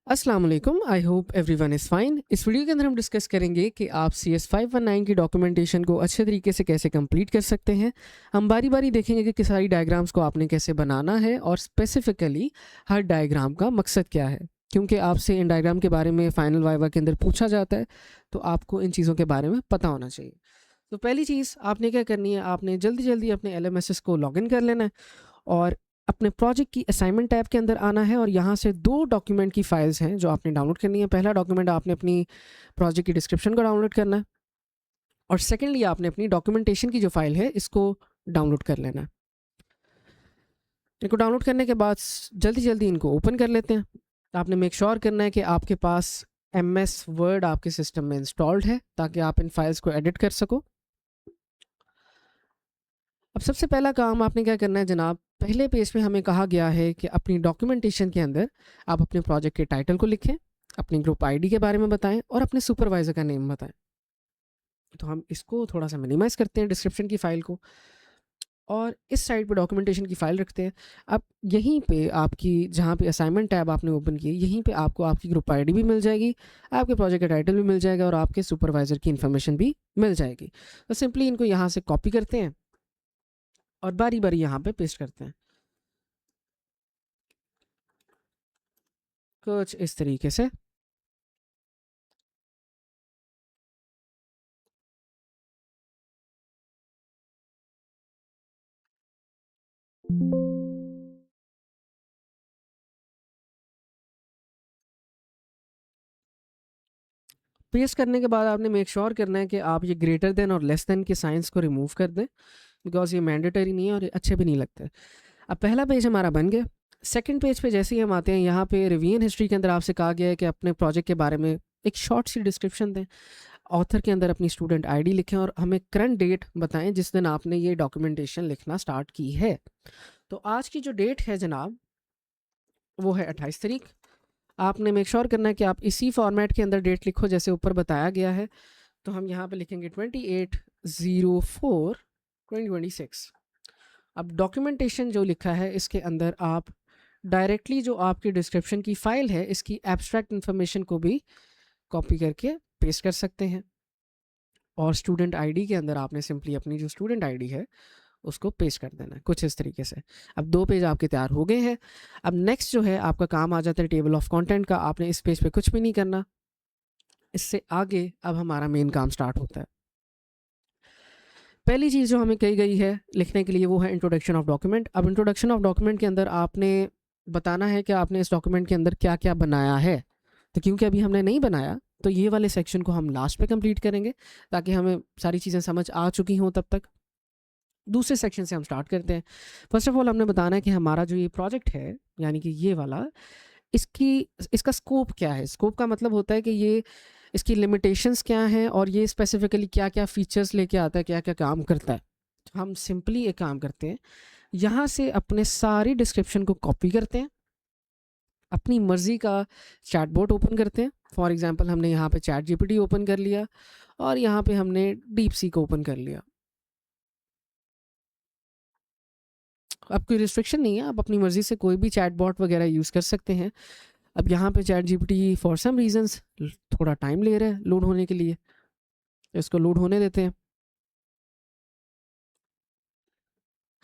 अस्सलाम वालेकुम। I hope everyone is fine. इस वीडियो के अंदर हम डिस्कस करेंगे कि आप CS519 की डॉक्यूमेंटेशन को अच्छे तरीके से कैसे कंप्लीट कर सकते हैं। हम बारी बारी देखेंगे कि सारी डायग्राम्स को आपने कैसे बनाना है और स्पेसिफिकली हर डायग्राम का मकसद क्या है, क्योंकि आपसे इन डायग्राम के बारे में फाइनल वाइवा के अंदर पूछा जाता है, तो आपको इन चीज़ों के बारे में पता होना चाहिए। तो पहली चीज़ आपने क्या करनी है, आपने जल्दी जल्दी अपने LMSS को लॉगिन कर लेना है और अपने प्रोजेक्ट की असाइनमेंट टैब के अंदर आना है और यहाँ से दो डॉक्यूमेंट की फाइल्स हैं जो आपने डाउनलोड करनी है। पहला डॉक्यूमेंट आपने अपनी प्रोजेक्ट की डिस्क्रिप्शन को डाउनलोड करना है और सेकेंडली आपने अपनी डॉक्यूमेंटेशन की जो फाइल है इसको डाउनलोड कर लेना है। इनको डाउनलोड करने के बाद जल्दी जल्दी इनको ओपन कर लेते हैं। आपने मेक श्योर करना है कि आपके पास MS वर्ड आपके सिस्टम में इंस्टॉल्ड है ताकि आप इन फाइल्स को एडिट कर सको। अब सबसे पहला काम आपने क्या करना है जनाब, पहले पेज पे हमें कहा गया है कि अपनी डॉक्यूमेंटेशन के अंदर आप अपने प्रोजेक्ट के टाइटल को लिखें, अपनी ग्रुप आईडी के बारे में बताएं और अपने सुपरवाइज़र का नेम बताएं। तो हम इसको थोड़ा सा मिनिमाइज़ करते हैं डिस्क्रिप्शन की फ़ाइल को और इस साइड पे डॉक्यूमेंटेशन की फ़ाइल रखते हैं। अब यहीं पे आपकी जहाँ पे असाइनमेंट टैब आपने ओपन की यहीं पे आपको आपकी ग्रुप आईडी भी मिल जाएगी, आपके प्रोजेक्ट का टाइटल भी मिल जाएगा और आपके सुपरवाइज़र की इन्फॉर्मेशन भी मिल जाएगी। तो सिंपली इनको यहाँ से कॉपी करते हैं और बारी बारी यहाँ पे पेस्ट करते हैं कुछ इस तरीके से। पेस्ट करने के बाद आपने मेक श्योर करना है कि आप ये ग्रेटर देन और लेस देन के साइंस को रिमूव कर दें, बिकॉज ये मैंडेटरी नहीं है और ये अच्छे भी नहीं लगते। अब पहला पेज हमारा बन गया। सेकंड पेज पे जैसे ही हम आते हैं यहाँ पे रिवीजन हिस्ट्री के अंदर आपसे कहा गया है कि अपने प्रोजेक्ट के बारे में एक शॉर्ट सी डिस्क्रिप्शन दें, ऑथर के अंदर अपनी स्टूडेंट आईडी लिखें और हमें करंट डेट बताएं जिस दिन आपने ये डॉक्यूमेंटेशन लिखना स्टार्ट की है। तो आज की जो डेट है जनाब वो है 28 तारीख। आपने मेक श्योर करना है कि आप इसी फॉर्मेट के अंदर डेट लिखो जैसे ऊपर बताया गया है। तो हम यहाँ पे लिखेंगे 28/04/2026। अब डॉक्यूमेंटेशन जो लिखा है इसके अंदर आप डायरेक्टली जो आपकी डिस्क्रिप्शन की फ़ाइल है इसकी एब्स्ट्रैक्ट इन्फॉर्मेशन को भी कॉपी करके पेस्ट कर सकते हैं और स्टूडेंट आईडी के अंदर आपने सिंपली अपनी जो स्टूडेंट आईडी है उसको पेस्ट कर देना है कुछ इस तरीके से। अब दो पेज आपके तैयार हो गए हैं। अब नेक्स्ट जो है आपका काम आ जाता है टेबल ऑफ कंटेंट का। आपने इस पेज पे कुछ भी नहीं करना, इससे आगे अब हमारा मेन काम स्टार्ट होता है। पहली चीज़ जो हमें कही गई है लिखने के लिए वो है इंट्रोडक्शन ऑफ डॉक्यूमेंट। अब इंट्रोडक्शन ऑफ डॉक्यूमेंट के अंदर आपने बताना है कि आपने इस डॉक्यूमेंट के अंदर क्या क्या बनाया है। तो क्योंकि अभी हमने नहीं बनाया तो ये वाले सेक्शन को हम लास्ट में कंप्लीट करेंगे ताकि हमें सारी चीज़ें समझ आ चुकी हों तब तक। दूसरे सेक्शन से हम स्टार्ट करते हैं। फर्स्ट ऑफ ऑल हमने बताना है कि हमारा जो ये प्रोजेक्ट है यानी कि ये वाला, इसकी इसका स्कोप क्या है। स्कोप का मतलब होता है कि ये इसकी लिमिटेशंस क्या हैं और ये स्पेसिफिकली क्या क्या फीचर्स लेके आता है, क्या क्या काम करता है। तो हम सिंपली एक काम करते हैं, यहाँ से अपने सारी डिस्क्रिप्शन को कॉपी करते हैं, अपनी मर्ज़ी का चैटबॉट ओपन करते हैं। फॉर एग्जांपल हमने यहाँ पे चैट जीपीटी ओपन कर लिया और यहाँ पे हमने डीप सी को ओपन कर लिया। अब कोई रिस्ट्रिक्शन नहीं है, आप अपनी मर्ज़ी से कोई भी चैटबॉट वगैरह यूज़ कर सकते हैं। अब यहाँ पे chat GPT for some reasons थोड़ा टाइम ले रहा है लोड होने के लिए, इसको लोड होने देते हैं।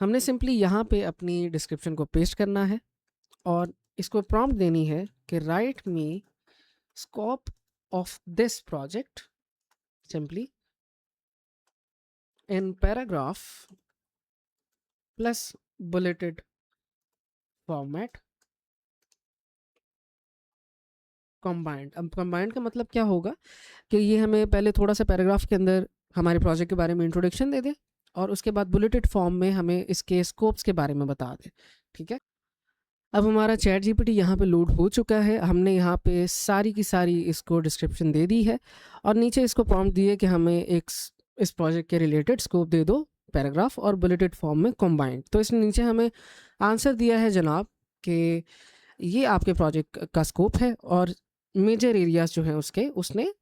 हमने सिंपली यहाँ पे अपनी डिस्क्रिप्शन को पेस्ट करना है और इसको प्रॉम्प्ट देनी है कि right me scope of this project simply in paragraph plus bulleted format combined. अब कंबाइंड का मतलब क्या होगा कि ये हमें पहले थोड़ा सा पैराग्राफ के अंदर हमारे प्रोजेक्ट के बारे में इंट्रोडक्शन दे दे और उसके बाद बुलेटेड फॉर्म में हमें इसके स्कोप्स के बारे में बता दे। ठीक है। अब हमारा चैट जीपीटी यहाँ पे लोड हो चुका है। हमने यहाँ पे सारी की सारी इसको डिस्क्रिप्शन दे दी है और नीचे इसको प्रॉम्प्ट दिए कि हमें एक इस प्रोजेक्ट के रिलेटेड स्कोप दे दो, पैराग्राफ और बुलेटेड फॉर्म में कंबाइंड। तो इसने नीचे हमें आंसर दिया है जनाब कि ये आपके प्रोजेक्ट का स्कोप है और मेजर एरियाज जो हैं उसके उसने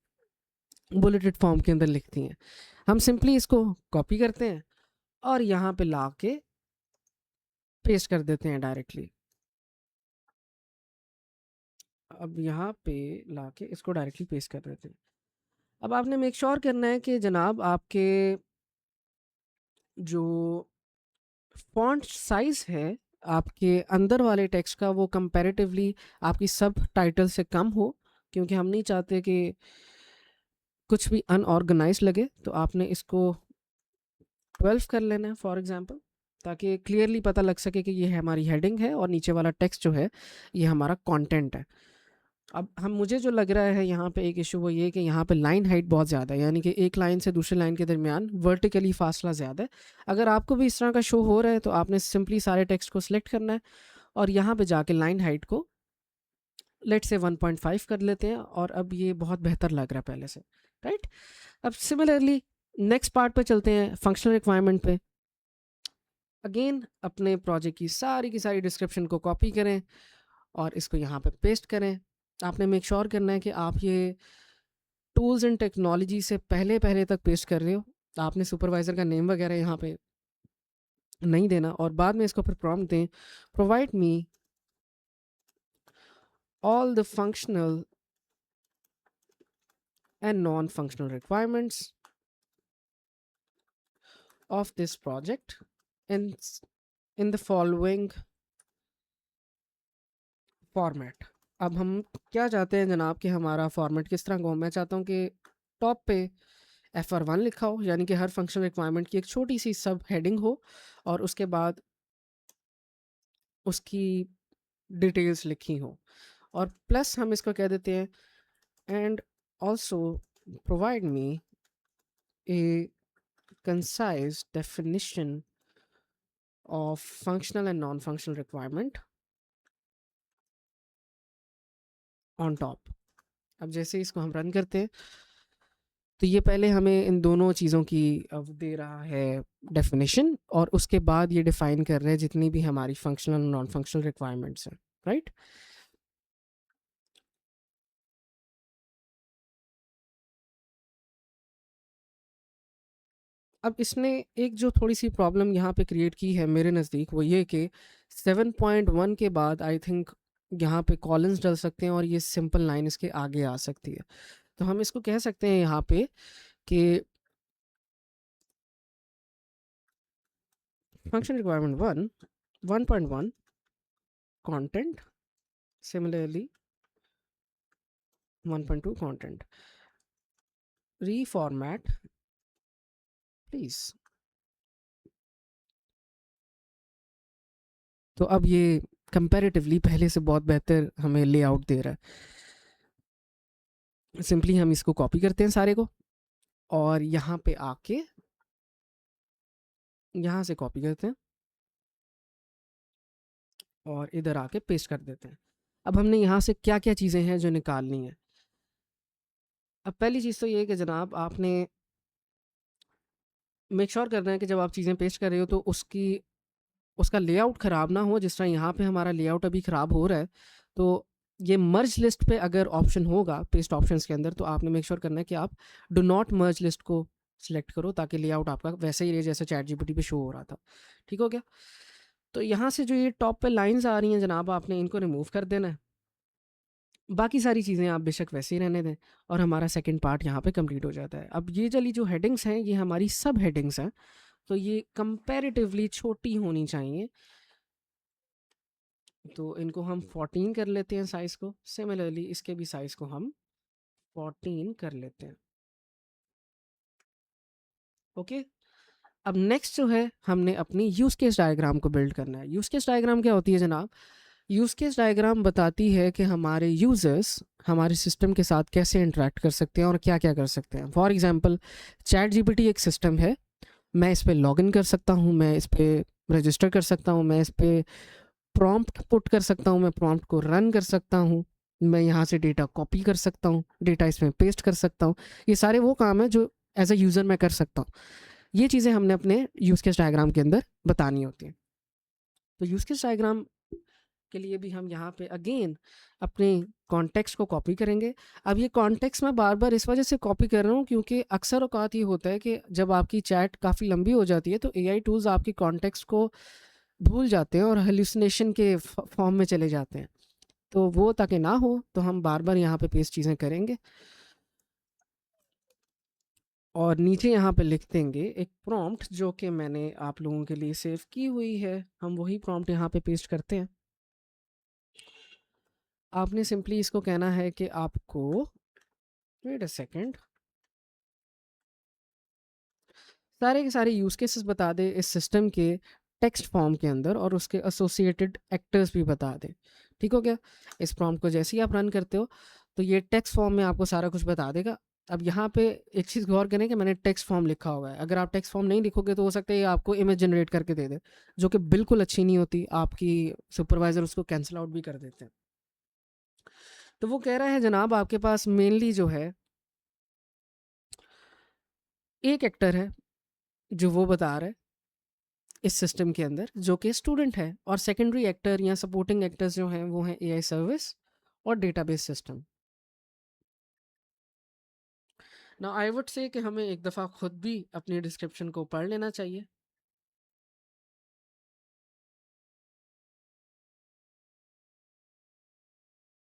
बुलेटेड फॉर्म के अंदर लिख दी हैं। हम सिंपली इसको कॉपी करते हैं और यहाँ पे ला के पेस्ट कर देते हैं डायरेक्टली। अब यहाँ पे लाके इसको डायरेक्टली पेस्ट कर देते हैं। अब आपने मेक श्योर करना है कि जनाब आपके जो फॉन्ट साइज़ है आपके अंदर वाले टेक्स्ट का, वो कंपैरेटिवली आपकी सब टाइटल से कम हो, क्योंकि हम नहीं चाहते कि कुछ भी अनऑर्गेनाइज लगे। तो आपने इसको 12 कर लेना है फॉर एग्जांपल, ताकि क्लियरली पता लग सके कि ये हमारी हेडिंग है और नीचे वाला टेक्स्ट जो है ये हमारा कंटेंट है। अब मुझे जो लग रहा है यहाँ पे एक इशू वो ये कि यहाँ पे लाइन हाइट बहुत ज़्यादा है, यानी कि एक लाइन से दूसरी लाइन के दरमियान वर्टिकली फासला ज़्यादा है। अगर आपको भी इस तरह का शो हो रहा है तो आपने सिंपली सारे टेक्स्ट को सिलेक्ट करना है और यहाँ पे जाके लाइन हाइट को लेट से 1.5 कर लेते हैं, और अब ये बहुत बेहतर लग रहा है पहले से, राइट। अब सिमिलरली नेक्स्ट पार्ट पे चलते हैं, फंक्शनल रिक्वायरमेंट पे। अगेन अपने प्रोजेक्ट की सारी डिस्क्रिप्शन को कॉपी करें और इसको यहाँ पे पेस्ट करें। आपने मेक श्योर करना है कि आप ये टूल्स एंड टेक्नोलॉजी से पहले पहले तक पेस्ट कर रहे हो। आपने सुपरवाइज़र का नेम वगैरह यहाँ पे नहीं देना, और बाद में इसको फिर प्रॉम्प्ट दें, provide me all the functional and non-functional requirements of this project in the following format। अब हम क्या चाहते हैं जनाब कि हमारा फॉर्मेट किस तरह का हो। मैं चाहता हूँ कि टॉप पे FR1 लिखा हो, यानी कि हर फंक्शनल रिक्वायरमेंट की एक छोटी सी सब हेडिंग हो और उसके बाद उसकी डिटेल्स लिखी हो, और प्लस हम इसको कह देते हैं and also provide me A concise definition of functional and non-functional requirement on top। अब जैसे इसको हम रन करते हैं तो ये पहले हमें इन दोनों चीज़ों की दे रहा है डेफिनेशन, और उसके बाद ये डिफाइन कर रहे हैं जितनी भी हमारी फंक्शनल और नॉन फंक्शनल रिक्वायरमेंट्स हैं, राइट। अब इसने एक जो थोड़ी सी प्रॉब्लम यहाँ पे क्रिएट की है मेरे नज़दीक, वो ये कि 7.1 के बाद आई थिंक यहाँ पे कॉलन्स डल सकते हैं और ये सिंपल लाइन इसके आगे आ सकती है। तो हम इसको कह सकते हैं यहाँ पे कि function requirement 1.1 content, similarly 1.2 content, reformat please. तो अब ये कंपैरेटिवली पहले से बहुत बेहतर हमें लेआउट दे रहा है। सिंपली हम इसको कॉपी करते हैं सारे को, और यहाँ पे आके यहाँ से कॉपी करते हैं और इधर आके पेस्ट कर देते हैं। अब हमने यहाँ से क्या क्या चीज़ें हैं जो निकालनी है। अब पहली चीज़ तो ये है कि जनाब आपने मेक श्योर करना है कि जब आप चीज़ें पेस्ट कर रहे हो तो उसका लेआउट ख़राब ना हो। जिस तरह यहाँ पे हमारा लेआउट अभी ख़राब हो रहा है, तो ये मर्ज लिस्ट पे अगर ऑप्शन होगा पेस्ट ऑप्शंस के अंदर, तो आपने मेक श्योर करना है कि आप डू नॉट मर्ज लिस्ट को सिलेक्ट करो, ताकि लेआउट आपका वैसे ही रहे जैसे ChatGPT पे शो हो रहा था। ठीक हो गया। तो यहाँ से जो ये टॉप पे लाइंस आ रही हैं जनाब, आपने इनको रिमूव कर देना है। बाकी सारी चीज़ें आप बेशक वैसे ही रहने दें, और हमारा सेकंड पार्ट यहाँ पे कंप्लीट हो जाता है। अब ये चली जो हेडिंग्स हैं ये हमारी सब हेडिंग्स हैं, तो ये कंपैरेटिवली छोटी होनी चाहिए। तो इनको हम 14 कर लेते हैं साइज़ को। सिमिलरली इसके भी साइज़ को हम 14 कर लेते हैं। ओके। अब नेक्स्ट जो है, हमने अपनी यूज़ केस डायग्राम को बिल्ड करना है। यूज़ केस डायग्राम क्या होती है जनाब? यूज़ केस डायग्राम बताती है कि हमारे यूज़र्स हमारे सिस्टम के साथ कैसे इंटरेक्ट कर सकते हैं और क्या क्या कर सकते हैं। फॉर एग्जांपल ChatGPT एक सिस्टम है, मैं इस पर लॉगिन कर सकता हूँ, मैं इस पर रजिस्टर कर सकता हूँ, मैं इस पर प्रॉम्प्ट पुट कर सकता हूँ, मैं प्रॉम्प्ट को रन कर सकता हूँ, मैं यहाँ से डेटा कॉपी कर सकता हूँ, डेटा इसमें पेस्ट कर सकता हूँ। ये सारे वो काम है जो एज अ यूज़र मैं कर सकता हूँ। ये चीज़ें हमने अपने यूज़ केस डायग्राम के अंदर बतानी होती हैं। तो यूज़ केस डायग्राम के लिए भी हम यहाँ पे अगेन अपने कॉन्टेक्स्ट को कॉपी करेंगे। अब ये कॉन्टेक्स्ट मैं बार बार इस वजह से कॉपी कर रहा हूँ क्योंकि अक्सर औकात ये होता है कि जब आपकी चैट काफ़ी लंबी हो जाती है तो AI टूल्स आपकी कॉन्टेक्स्ट को भूल जाते हैं और हेलुसिनेशन के फॉर्म में चले जाते हैं। तो वो ताकि ना हो तो हम बार बार यहाँ पे पेस्ट चीज़ें करेंगे और नीचे यहाँ पे लिख देंगे एक प्रॉम्प्ट जो कि मैंने आप लोगों के लिए सेव की हुई है। हम वही प्रॉम्प्ट यहाँ पे पेस्ट करते हैं। आपने सिंपली इसको कहना है कि आपको वेट अ सेकेंड, सारे के सारे यूज़ केसेस बता दे इस सिस्टम के टेक्स्ट फॉर्म के अंदर और उसके एसोसिएटेड एक्टर्स भी बता दे। ठीक हो गया? इस प्रॉम्प्ट को जैसे ही आप रन करते हो तो ये टेक्स्ट फॉर्म में आपको सारा कुछ बता देगा। अब यहाँ पे एक चीज़ गौर करें कि मैंने टेक्स्ट फॉर्म लिखा हुआ है। अगर आप टेक्स्ट फॉर्म नहीं लिखोगे तो हो सकता है ये आपको इमेज जनरेट करके दे दे, जो कि बिल्कुल अच्छी नहीं होती। आपकी सुपरवाइज़र उसको कैंसिल आउट भी कर देते हैं। तो वो कह रहा है जनाब आपके पास मेनली जो है एक एक्टर है जो वो बता रहा है इस सिस्टम के अंदर, जो कि स्टूडेंट है, और सेकेंडरी एक्टर या सपोर्टिंग एक्टर्स जो हैं वो हैं एआई सर्विस और डेटाबेस सिस्टम। ना आई वुड से कि हमें एक दफ़ा खुद भी अपनी डिस्क्रिप्शन को पढ़ लेना चाहिए।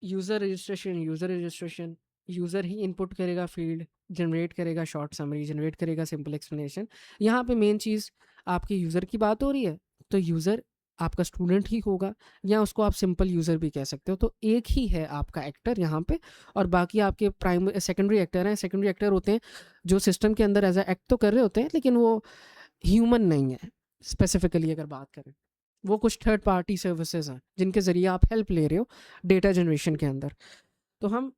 यूज़र रजिस्ट्रेशन यूज़र ही इनपुट करेगा फील्ड, जनरेट करेगा शॉर्ट समरी, जनरेट करेगा सिंपल एक्सप्लेनेशन। यहाँ पे मेन चीज़ आपकी यूज़र की बात हो रही है, तो यूज़र आपका स्टूडेंट ही होगा, या उसको आप सिंपल यूज़र भी कह सकते हो। तो एक ही है आपका एक्टर यहाँ पे, और बाकी आपके प्राइमरी सेकेंडरी एक्टर हैं। सेकेंडरी एक्टर होते हैं जो सिस्टम के अंदर एज अ एक्ट तो कर रहे होते हैं, लेकिन वो ह्यूमन नहीं है। स्पेसिफिकली अगर बात करें, वो कुछ थर्ड पार्टी सर्विसेज हैं जिनके ज़रिए आप हेल्प ले रहे हो डेटा जनरेशन के अंदर। तो हम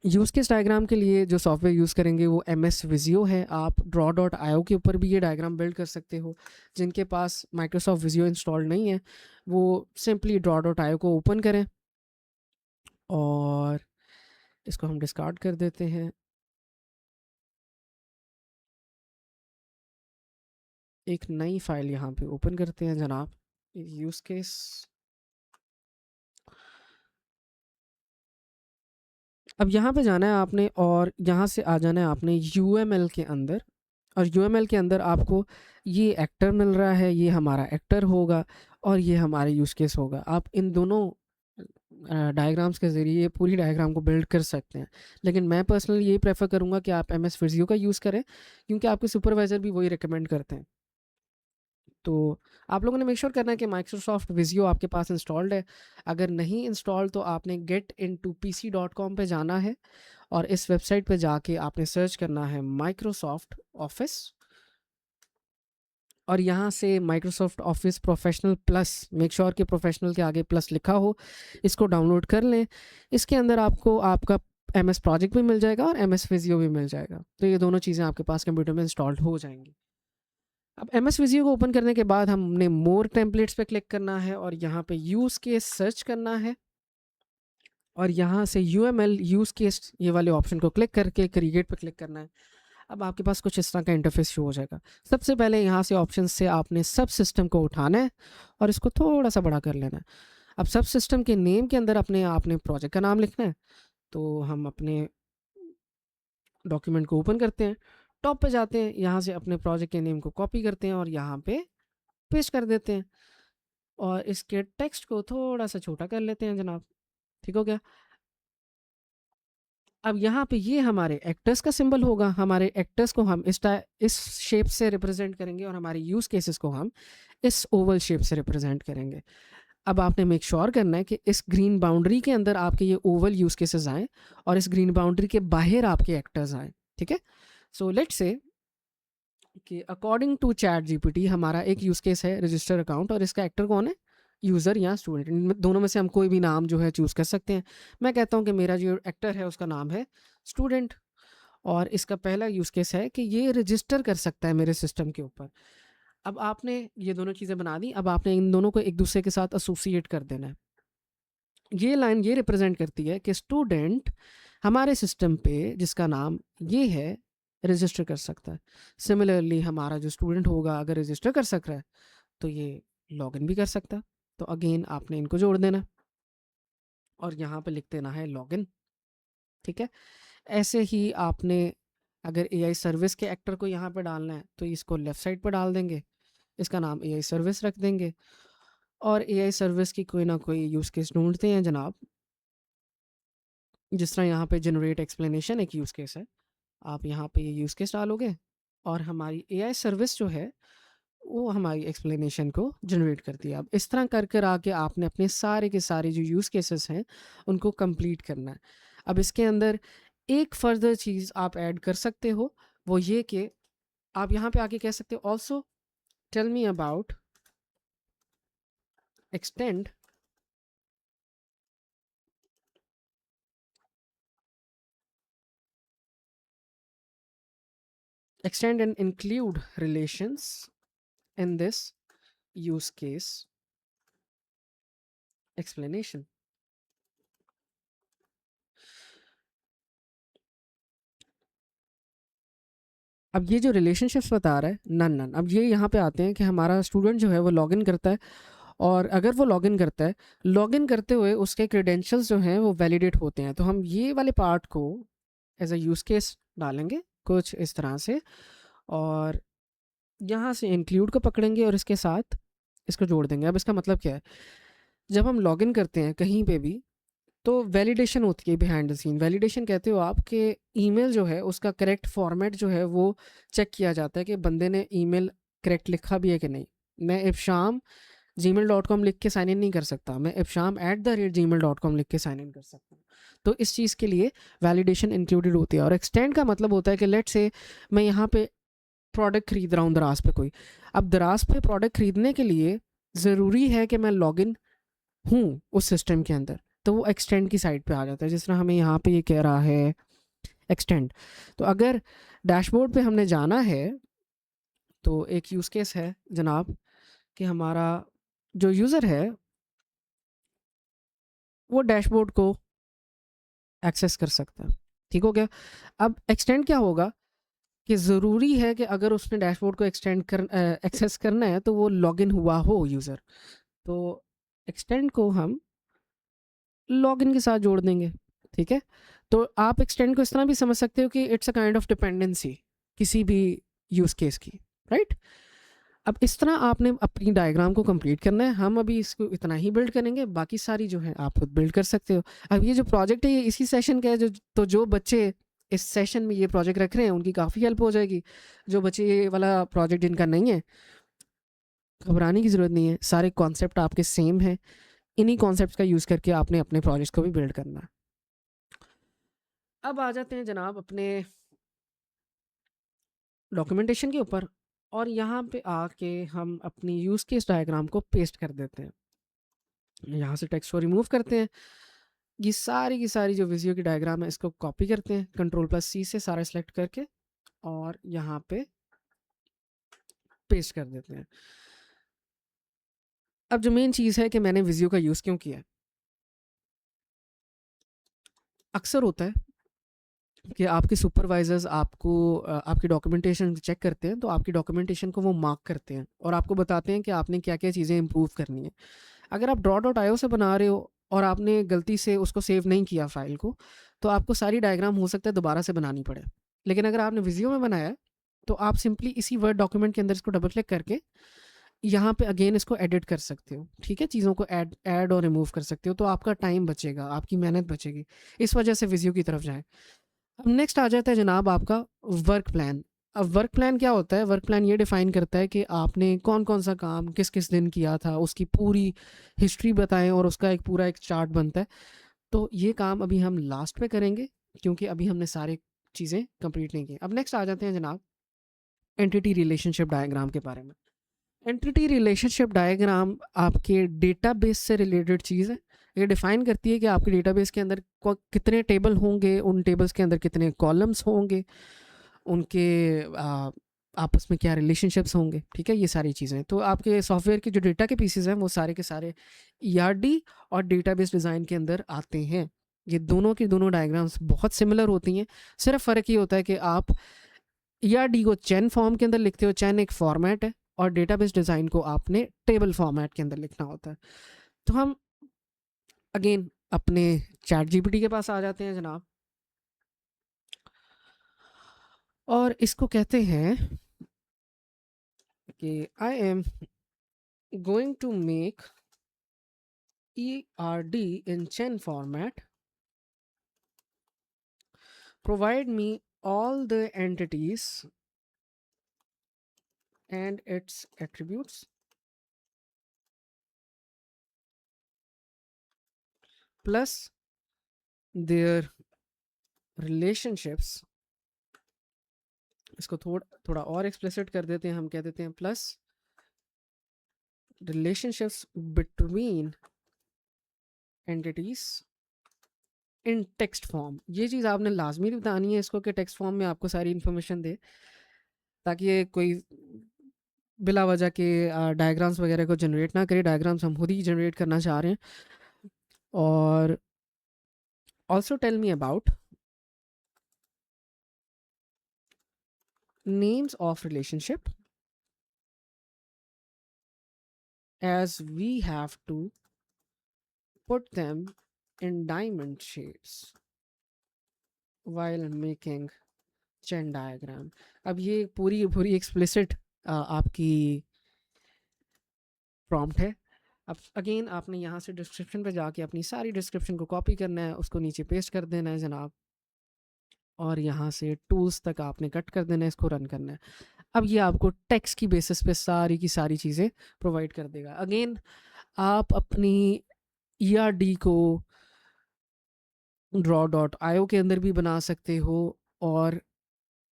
यूज़ केस डायग्राम के लिए जो सॉफ्टवेयर यूज़ करेंगे वो MS विजियो है। आप draw.io के ऊपर भी ये डायग्राम बिल्ड कर सकते हो। जिनके पास माइक्रोसॉफ्ट विजियो इंस्टॉल्ड नहीं है वो सिंपली draw.io को ओपन करें और इसको हम डिस्कार्ड कर देते हैं। एक नई फाइल यहाँ पे ओपन करते हैं जनाब। यूज़ केस, अब यहाँ पे जाना है आपने और यहाँ से आ जाना है आपने UML के अंदर, और UML के अंदर आपको ये एक्टर मिल रहा है, ये हमारा एक्टर होगा और ये हमारे यूज़ केस होगा। आप इन दोनों डायग्राम्स के ज़रिए पूरी डायग्राम को बिल्ड कर सकते हैं, लेकिन मैं पर्सनली ये प्रेफर करूँगा कि आप MS विजियो का यूज़ करें, क्योंकि आपके सुपरवाइज़र भी वही रिकमेंड करते हैं। तो आप लोगों ने मेक श्योर करना है कि माइक्रोसॉफ्ट विजियो आपके पास इंस्टॉल्ड है। अगर नहीं इंस्टॉल तो आपने getintopc.com पे जाना है और इस वेबसाइट पे जाके आपने सर्च करना है माइक्रोसॉफ्ट ऑफिस, और यहाँ से Microsoft office professional plus, make sure कि प्रोफेशनल के आगे प्लस लिखा हो, इसको डाउनलोड कर लें। इसके अंदर आपको आपका MS प्रोजेक्ट भी मिल जाएगा और MS विजियो भी मिल जाएगा। तो ये दोनों चीज़ें आपके पास कंप्यूटर में इंस्टॉल्ड हो जाएंगी। अब MS विजियो को ओपन करने के बाद हमने मोर टेम्पलेट्स पे क्लिक करना है और यहाँ पे यूज़ केस सर्च करना है, और यहाँ से UML यूज़ केस ये वाले ऑप्शन को क्लिक करके क्रिएट पे क्लिक करना है। अब आपके पास कुछ इस तरह का इंटरफेस शो हो जाएगा। सबसे पहले यहाँ से ऑप्शन से आपने सब सिस्टम को उठाना है और इसको थोड़ा सा बड़ा कर लेना है। अब सब सिस्टम के नेम के अंदर अपने आपने प्रोजेक्ट का नाम लिखना है। तो हम अपने डॉक्यूमेंट को ओपन करते हैं, टॉप पे जाते हैं, यहाँ से अपने प्रोजेक्ट के नेम को कॉपी करते हैं और यहाँ पे पेस्ट कर देते हैं, और इसके टेक्स्ट को थोड़ा सा छोटा कर लेते हैं जनाब। ठीक हो गया? अब यहाँ पे ये हमारे एक्टर्स का सिंबल होगा। हमारे एक्टर्स को हम इस शेप से रिप्रेजेंट करेंगे और हमारे यूज़ केसेस को हम इस ओवल शेप से रिप्रेजेंट करेंगे। अब आपने मेक श्योर करना है कि इस ग्रीन बाउंड्री के अंदर आपके ये ओवल यूज़ केसेस आएँ और इस ग्रीन बाउंड्री के बाहर आपके एक्टर्स आएँ। ठीक है? सो लेट्स से कि अकॉर्डिंग टू ChatGPT हमारा एक यूज़ केस है रजिस्टर अकाउंट, और इसका एक्टर कौन है? यूज़र या स्टूडेंट। इन दोनों में से हम कोई भी नाम जो है चूज़ कर सकते हैं। मैं कहता हूँ कि मेरा जो एक्टर है उसका नाम है स्टूडेंट, और इसका पहला यूज़ केस है कि ये रजिस्टर कर सकता है मेरे सिस्टम के ऊपर। अब आपने ये दोनों चीज़ें बना दी, अब आपने इन दोनों को एक दूसरे के साथ एसोसिएट कर देना है। ये लाइन ये रिप्रेजेंट करती है कि स्टूडेंट हमारे सिस्टम पे जिसका नाम ये है रजिस्टर कर सकता है। सिमिलरली हमारा जो स्टूडेंट होगा अगर रजिस्टर कर सक रहा है तो ये लॉगिन भी कर सकता है। तो अगेन आपने इनको जोड़ देना और यहाँ पे लिख देना है लॉगिन। ठीक है? ऐसे ही आपने अगर AI सर्विस के एक्टर को यहाँ पे डालना है तो इसको लेफ़्ट साइड पर डाल देंगे, इसका नाम AI सर्विस रख देंगे, और एआई सर्विस की कोई ना कोई यूज़ केस ढूंढते हैं जनाब। जिस तरह यहाँ पे जनरेट एक्सप्लेनेशन एक यूज़ केस है, आप यहाँ पे ये यूज़ केस डालोगे और हमारी एआई सर्विस जो है वो हमारी एक्सप्लेनेशन को जनरेट करती है। अब इस तरह कर कर आके आपने अपने सारे के सारे जो यूज़ केसेस हैं उनको कंप्लीट करना है। अब इसके अंदर एक फर्दर चीज़ आप ऐड कर सकते हो, वो ये कि आप यहाँ पे आके कह सकते हो also tell me about extend and include relations in this use case explanation. अब ये जो रिलेशनशिप्स बता रहा है नन नन, अब ये यहाँ पे आते हैं कि हमारा स्टूडेंट जो है वो लॉगिन करता है, और अगर वो लॉगिन करता है, लॉगिन करते हुए उसके क्रेडेंशियल्स जो हैं वो वैलिडेट होते हैं, तो हम ये वाले पार्ट को एज अ यूज़ केस डालेंगे कुछ इस तरह से, और यहाँ से इंक्लूड को पकड़ेंगे और इसके साथ इसको जोड़ देंगे। अब इसका मतलब क्या है, जब हम लॉगिन करते हैं कहीं पे भी तो वैलिडेशन होती है बिहाइंड द सीन। वैलिडेशन कहते हो आप कि ईमेल जो है उसका करेक्ट फॉर्मेट जो है वो चेक किया जाता है कि बंदे ने ईमेल करेक्ट लिखा भी है कि नहीं। मैं इब्शाम gmail.com लिख के साइन इन नहीं कर सकता, मैं इब्शाम@gmail.com लिख के साइन इन कर सकता हूँ। तो इस चीज़ के लिए वैलिडेशन इंक्लूडेड होती है। और एक्सटेंड का मतलब होता है कि लेट से मैं यहाँ पे प्रोडक्ट खरीद रहा हूँ दराज पे कोई, अब दराज पे प्रोडक्ट खरीदने के लिए ज़रूरी है कि मैं लॉगिन हूँ उस सिस्टम के अंदर, तो वो एक्सटेंड की साइड पे आ जाता है। जिस तरह हमें यहाँ पे ये कह रहा है एक्सटेंड, तो अगर डैशबोर्ड पे हमने जाना है तो एक यूज़ केस है जनाब कि हमारा जो यूज़र है वो डैशबोर्ड को एक्सेस कर सकता है। ठीक हो गया। अब एक्सटेंड क्या होगा कि ज़रूरी है कि अगर उसने डैशबोर्ड को एक्सेस करना है तो वो लॉगिन हुआ हो यूज़र, तो एक्सटेंड को हम लॉगिन के साथ जोड़ देंगे। ठीक है, तो आप एक्सटेंड को इस तरह भी समझ सकते हो कि it's a kind of dependency किसी भी यूज़ केस की, राइट। अब इस तरह आपने अपनी डायग्राम को कंप्लीट करना है। हम अभी इसको इतना ही बिल्ड करेंगे, बाकी सारी जो है आप खुद बिल्ड कर सकते हो। अब ये जो प्रोजेक्ट है ये इसी सेशन का है, जो बच्चे इस सेशन में ये प्रोजेक्ट रख रहे हैं उनकी काफ़ी हेल्प हो जाएगी। जो बच्चे ये वाला प्रोजेक्ट जिनका नहीं है, घबराने की ज़रूरत नहीं है, सारे कॉन्सेप्ट आपके सेम हैं। इन्हीं कॉन्सेप्ट का यूज़ करके आपने अपने प्रोजेक्ट्स को भी बिल्ड करना है। अब आ जाते हैं जनाब अपने डॉक्यूमेंटेशन के ऊपर, और यहाँ पे आके हम अपनी यूज़ केस डायग्राम को पेस्ट कर देते हैं। यहाँ से टेक्स्ट को रिमूव करते हैं। ये सारी की सारी जो विजियो की डायग्राम है इसको कॉपी करते हैं Ctrl+C से सारा सेलेक्ट करके, और यहाँ पे पेस्ट कर देते हैं। अब जो मेन चीज़ है कि मैंने विजियो का यूज़ क्यों किया है, अक्सर होता है कि आपके सुपरवाइजर्स आपको आपकी डॉक्यूमेंटेशन चेक करते हैं, तो आपकी डॉक्यूमेंटेशन को वो मार्क करते हैं और आपको बताते हैं कि आपने क्या क्या चीज़ें इंप्रूव करनी है। अगर आप .io से बना रहे हो और आपने गलती से उसको सेव नहीं किया फाइल को, तो आपको सारी डायग्राम हो सकता है दोबारा से बनानी पड़े। लेकिन अगर आपने विजियो में बनाया है तो आप सिंपली इसी वर्ड डॉक्यूमेंट के अंदर इसको डबल क्लिक करके यहाँ पे अगेन इसको एडिट कर सकते हो। ठीक है, चीज़ों को ऐड और रिमूव कर सकते हो, तो आपका टाइम बचेगा, आपकी मेहनत बचेगी। इस वजह से विजियो की तरफ जाएं। अब नेक्स्ट आ जाता है जनाब आपका वर्क प्लान। अब वर्क प्लान क्या होता है, वर्क प्लान ये डिफाइन करता है कि आपने कौन कौन सा काम किस किस दिन किया था, उसकी पूरी हिस्ट्री बताएं और उसका एक चार्ट बनता है। तो ये काम अभी हम लास्ट में करेंगे क्योंकि अभी हमने सारे चीज़ें कंप्लीट नहीं की। अब नेक्स्ट आ जाते हैं जनाब एंटिटी रिलेशनशिप डायग्राम के बारे में। एंटिटी रिलेशनशिप डायग्राम आपके डेटाबेस से रिलेटेड चीज़ है। ये डिफाइन करती है कि आपके डेटाबेस के अंदर कितने टेबल होंगे, उन टेबल्स के अंदर कितने कॉलम्स होंगे, उनके आपस में क्या रिलेशनशिप्स होंगे। ठीक है, ये सारी चीज़ें तो आपके सॉफ्टवेयर के जो डेटा के पीसेज हैं वो सारे के सारे ईआरडी और डेटाबेस डिज़ाइन के अंदर आते हैं। ये दोनों की दोनों डायग्राम्स बहुत सिमिलर होती हैं, सिर्फ फ़र्क ये होता है कि आप ईआरडी को चैन फॉर्म के अंदर लिखते हो, चैन एक फॉर्मेट है, और डेटाबेस डिज़ाइन को आपने टेबल फॉर्मेट के अंदर लिखना होता है। तो हम अगेन अपने चैट जीपीटी के पास आ जाते हैं जनाब, और इसको कहते हैं कि I am going to make ERD in Chen format. Provide me all the entities and its attributes plus their relationships. इसको थोड़ा और एक्सप्लिसिट कर देते हैं, हम कह देते हैं प्लस relationships between entities इन टेक्स्ट फॉर्म। ये चीज़ आपने लाजमी बतानी है इसको कि टेक्स्ट फॉर्म में आपको सारी इन्फॉर्मेशन दे, ताकि ये कोई बिला वजह के डायग्राम्स वगैरह को जनरेट ना करे। डायग्राम्स हम खुद ही जनरेट करना चाह रहे हैं। और also tell me about names of relationship as we have to put them in diamond shapes while making Venn diagram। अब ये पूरी पूरी एक्सप्लिसिट आपकी प्रॉम्प्ट है। अब अगेन आपने यहाँ से डिस्क्रिप्शन पे जाके अपनी सारी डिस्क्रिप्शन को कॉपी करना है, उसको नीचे पेस्ट कर देना है जनाब, और यहाँ से टूल्स तक आपने कट कर देना है, इसको रन करना है। अब ये आपको टेक्स्ट की बेसिस पे सारी की सारी चीज़ें प्रोवाइड कर देगा। अगेन आप अपनी ERD को draw.io के अंदर भी बना सकते हो और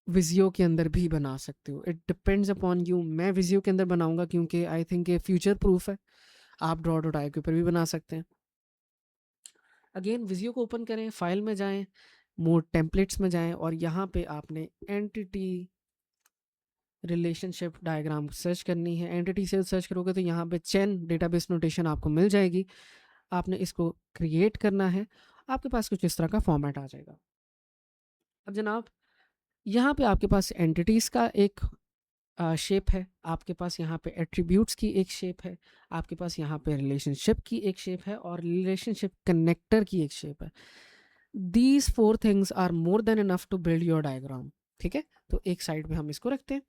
विजियो के अंदर भी बना सकते हो। It depends upon you. मैं विजियो के अंदर बनाऊंगा क्योंकि आई थिंक ये फ्यूचर प्रूफ है। आप draw.io के ऊपर भी बना सकते हैं। अगेन विजियो को ओपन करें, फाइल में जाएं, मोर टेम्पलेट्स में जाएं, और यहाँ पे आपने एंटिटी रिलेशनशिप डायग्राम सर्च करनी है। एंटिटी से सर्च करोगे तो यहाँ पे चेन डेटाबेस नोटेशन आपको मिल जाएगी। आपने इसको क्रिएट करना है, आपके पास कुछ इस तरह का फॉर्मेट आ जाएगा। अब जनाब यहाँ पे आपके पास एंटिटीज़ का एक शेप है, आपके पास यहाँ पे एट्रीब्यूट्स की एक शेप है, आपके पास यहाँ पे रिलेशनशिप की एक शेप है, और रिलेशनशिप कनेक्टर की एक शेप है। These 4 things are more than enough to build your diagram. ठीक है, तो एक साइड में हम इसको रखते हैं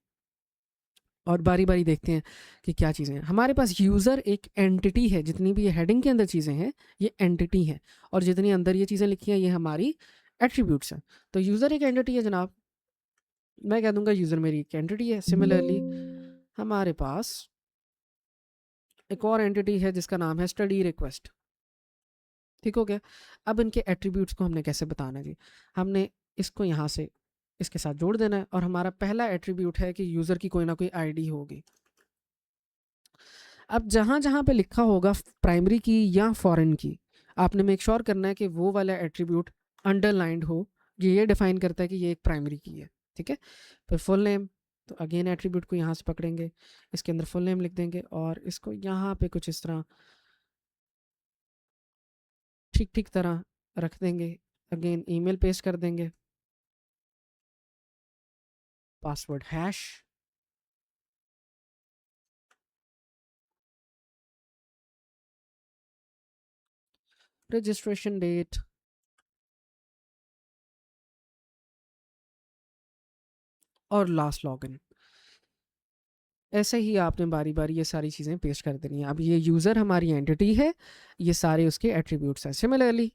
और बारी बारी देखते हैं कि क्या चीज़ें हैं। हमारे पास यूज़र एक एंटिटी है, जितनी भी ये हेडिंग के अंदर चीज़ें हैं ये एंटिटी हैं, और जितनी अंदर ये चीज़ें लिखी हैं ये हमारी एट्रीब्यूट्स हैं। तो यूज़र एक एंटिटी है जनाब, मैं कह दूंगा यूज़र मेरी एक एंटिटी है। सिमिलरली हमारे पास एक और एंटिटी है जिसका नाम है स्टडी रिक्वेस्ट। ठीक हो गया। अब इनके एट्रीब्यूट्स को हमने कैसे बताना जी, हमने इसको यहाँ से इसके साथ जोड़ देना है, और हमारा पहला एट्रीब्यूट है कि यूज़र की कोई ना कोई आईडी होगी। अब जहाँ जहाँ पे लिखा होगा प्राइमरी की या फॉरेन की, आपने मेक श्योर करना है कि वो वाला एट्रीब्यूट अंडरलाइंड हो। ये डिफाइन करता है कि ये एक प्राइमरी की है। ठीक है, फिर फुल नेम, तो अगेन एट्रीब्यूट को यहाँ से पकड़ेंगे, इसके अंदर फुल नेम लिख देंगे, और इसको यहाँ पे कुछ इस तरह ठीक ठीक तरह रख देंगे। अगेन ईमेल पेस्ट कर देंगे, पासवर्ड हैश, रजिस्ट्रेशन डेट, और लास्ट लॉगिन। ऐसे ही आपने बारी बारी ये सारी चीज़ें पेस्ट कर देनी है। अब ये यूज़र हमारी एंटिटी है, ये सारे उसके एट्रीब्यूट्स हैं। सिमिलरली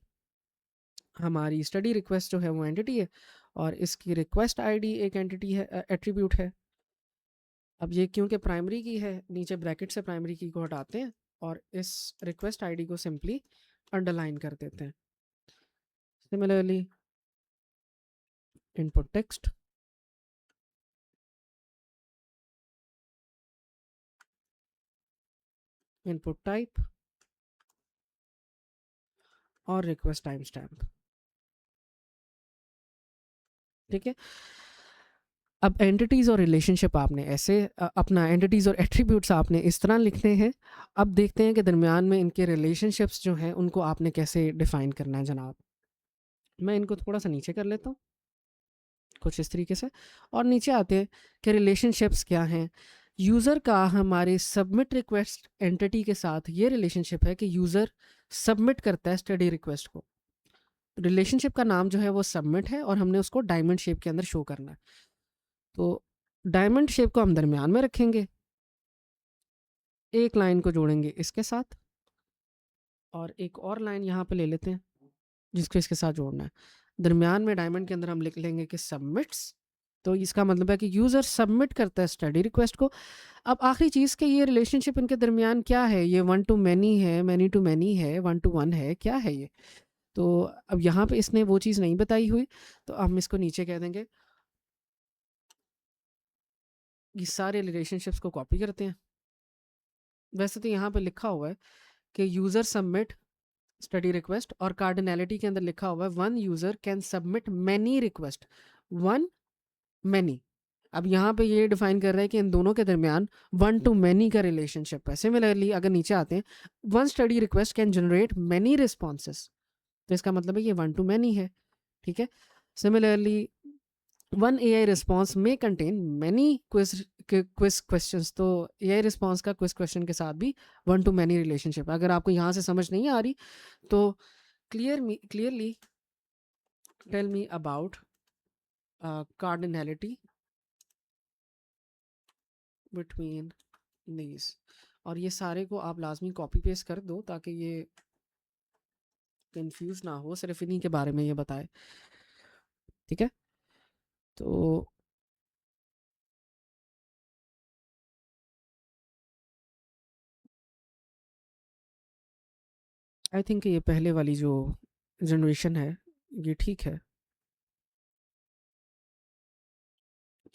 हमारी स्टडी रिक्वेस्ट जो है वो एंटिटी है, और इसकी रिक्वेस्ट आईडी एक एंटिटी है, एट्रीब्यूट है। अब ये क्योंकि प्राइमरी की है, नीचे ब्रैकेट से प्राइमरी की को हटाते हैं और इस रिक्वेस्ट आईडी को सिंपली अंडरलाइन कर देते हैं। Similarly input text, input type, और रिक्वेस्ट टाइम स्टैम्प। ठीक है, अब एंटिटीज़ और रिलेशनशिप आपने ऐसे अपना एंटिटीज़ और एट्रीब्यूट्स आपने इस तरह लिखने हैं। अब देखते हैं कि दरमियान में इनके रिलेशनशिप्स जो हैं उनको आपने कैसे डिफ़ाइन करना है जनाब। मैं इनको थोड़ा सा नीचे कर लेता हूँ कुछ इस तरीके से, और नीचे आते हैं कि रिलेशनशिप्स क्या हैं। यूज़र का हमारे सबमिट रिक्वेस्ट एंटिटी के साथ ये रिलेशनशिप है कि यूज़र सबमिट करता है स्टडी रिक्वेस्ट को। रिलेशनशिप का नाम जो है वो सबमिट है, और हमने उसको डायमंड शेप के अंदर शो करना है। तो डायमंड शेप को हम दरमियान में रखेंगे, एक लाइन को जोड़ेंगे इसके साथ, और एक और लाइन यहाँ पे ले लेते हैं जिसको इसके साथ जोड़ना है। दरमियान में डायमंड के अंदर हम लिख लेंगे कि सबमिट्स। तो इसका मतलब है कि यूज़र सबमिट करता है स्टडी रिक्वेस्ट को। अब आखिरी चीज़ के ये रिलेशनशिप इनके दरमियान क्या है, ये वन टू मैनी है, मैनी टू मैनी है, वन टू वन है, क्या है ये? तो अब यहाँ पे इसने वो चीज़ नहीं बताई हुई, तो हम इसको नीचे कह देंगे। ये सारे रिलेशनशिप्स को कॉपी करते हैं। वैसे तो यहाँ पे लिखा हुआ है कि यूज़र सबमिट स्टडी रिक्वेस्ट, और कार्डिनैलिटी के अंदर लिखा हुआ है one user can submit many request, one many. अब यहाँ पे ये डिफाइन कर रहा है कि इन दोनों के दरमियान वन टू मैनी का रिलेशनशिप है। सिमिलरली अगर नीचे आते हैं, one study request can generate many responses, तो इसका मतलब है ये वन टू मैनी है। ठीक है। सिमिलरली वन AI रिस्पॉन्स में कंटेन मैनी क्विज क्वेश्चंस, तो AI रिस्पॉन्स का क्विज क्वेश्चन के साथ भी वन टू मैनी रिलेशनशिप। अगर आपको यहाँ से समझ नहीं आ रही तो clearly tell me about cardinality between these। और ये सारे को आप लाजमी कॉपी पेस्ट कर दो ताकि ये कंफ्यूज ना हो, सिर्फ इन्हीं के बारे में ये बताए। ठीक है। तो आई थिंक ये पहले वाली जो जनरेशन है ये ठीक है,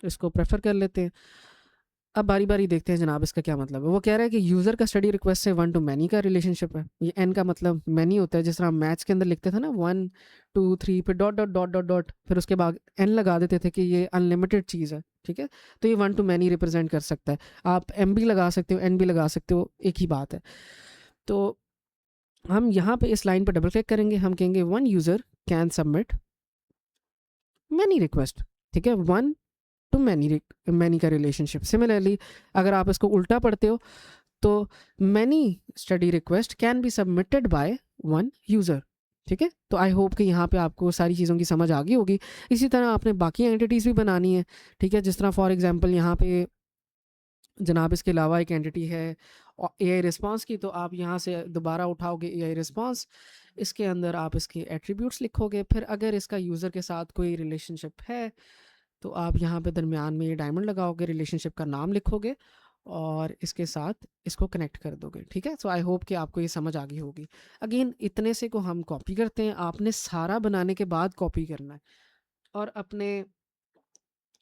इसको प्रेफर कर लेते हैं। अब बारी बारी देखते हैं जनाब इसका क्या मतलब है। वो कह रहा है कि यूज़र का स्टडी रिक्वेस्ट से वन टू मैनी का रिलेशनशिप है। ये एन का मतलब मैनी होता है, जिस तरह मैथ्स के अंदर लिखते थे ना 1 2 3 फिर dot dot dot dot dot फिर उसके बाद एन लगा देते थे कि ये अनलिमिटेड चीज़ है। ठीक है। तो ये वन टू मैनी रिप्रेजेंट कर सकता है। आप एम भी लगा सकते हो, एन भी लगा सकते हो, एक ही बात है। तो हम यहाँ पे इस लाइन पर डबल क्लिक करेंगे, हम कहेंगे one user can submit many request. ठीक है। वन टू मैनी का रिलेशनशिप। सिमिलरली अगर आप इसको उल्टा पढ़ते हो तो many study request can be submitted by one user. ठीक है। तो आई होप कि यहाँ पे आपको सारी चीज़ों की समझ आ गई होगी। इसी तरह आपने बाकी एंटिटीज़ भी बनानी है। ठीक है। जिस तरह फॉर एग्जांपल यहाँ पे जनाब इसके अलावा एक एंटिटी है AI रिस्पांस की, तो आप यहाँ से दोबारा उठाओगे AI रिस्पांस, इसके अंदर आप इसके एट्रीब्यूट्स लिखोगे, फिर अगर इसका यूज़र के साथ कोई रिलेशनशिप है तो आप यहाँ पे दरमियान में ये डायमंड लगाओगे, रिलेशनशिप का नाम लिखोगे और इसके साथ इसको कनेक्ट कर दोगे। ठीक है। सो आई होप कि आपको ये समझ आ गई होगी। अगेन इतने से को हम कॉपी करते हैं, आपने सारा बनाने के बाद कॉपी करना है और अपने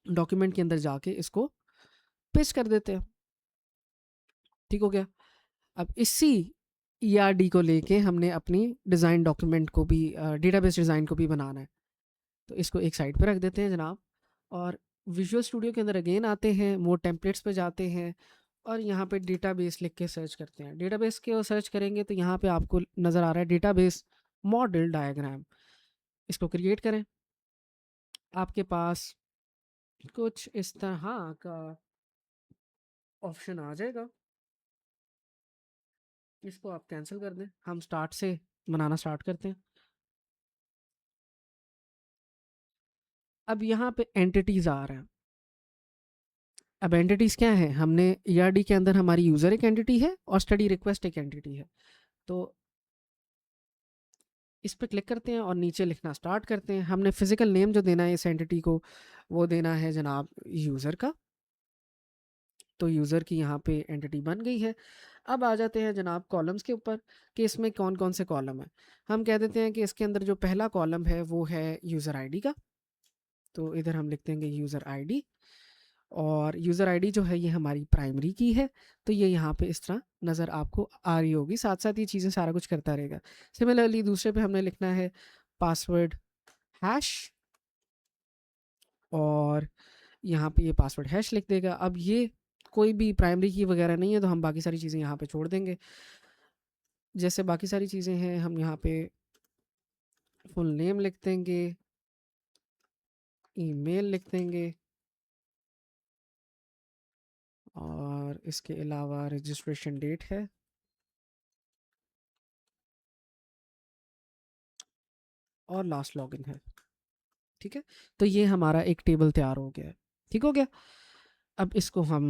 डॉक्यूमेंट के अंदर जाके इसको पेस्ट कर देते हैं। ठीक हो गया। अब इसी ERD को लेके हमने अपनी डिज़ाइन डॉक्यूमेंट को भी डेटाबेस डिज़ाइन को भी बनाना है। तो इसको एक साइड पे रख देते हैं जनाब, और विजुअल स्टूडियो के अंदर अगेन आते हैं, मोर टेम्पलेट्स पे जाते हैं और यहाँ पे डेटाबेस लिख के सर्च करते हैं। डेटाबेस के सर्च करेंगे तो यहाँ पे आपको नज़र आ रहा है डेटाबेस मॉडल डायग्राम। इसको क्रिएट करें। आपके पास कुछ इस तरह का ऑप्शन आ जाएगा, इसको आप कैंसिल कर दें, हम स्टार्ट से बनाना स्टार्ट करते हैं। अब यहाँ पे एंटिटीज़ आ रहे हैं। अब एंटिटीज़ क्या है, हमने ERD के अंदर हमारी यूज़र एक एंटिटी है और स्टडी रिक्वेस्ट एक एंटिटी है। तो इस पर क्लिक करते हैं और नीचे लिखना स्टार्ट करते हैं। हमने फिजिकल नेम जो देना है इस एंटिटी को वो देना है जनाब यूज़र का। तो यूज़र की यहाँ पे एंटिटी बन गई है। अब आ जाते हैं जनाब कॉलम्स के ऊपर कि इसमें कौन कौन से कॉलम है। हम कह देते हैं कि इसके अंदर जो पहला कॉलम है वो है यूज़र आईडी का। तो इधर हम लिख देंगे यूज़र आईडी, और यूज़र आईडी जो है ये हमारी प्राइमरी की है। तो ये यहाँ पे इस तरह नज़र आपको आ रही होगी, साथ साथ ये चीज़ें सारा कुछ करता रहेगा। सिमिलरली दूसरे पे हमने लिखना है पासवर्ड हैश, और यहाँ पे ये पासवर्ड हैश लिख देगा। अब ये कोई भी प्राइमरी की वगैरह नहीं है तो हम बाकी सारी चीज़ें यहाँ पे छोड़ देंगे। जैसे बाकी सारी चीज़ें हैं हम यहाँ पे फुल नेम लिख देंगे, ईमेल लिख देंगे, और इसके अलावा रजिस्ट्रेशन डेट है, और लास्ट लॉगिन है। ठीक है। तो ये हमारा एक टेबल तैयार हो गया है। ठीक हो गया। अब इसको हम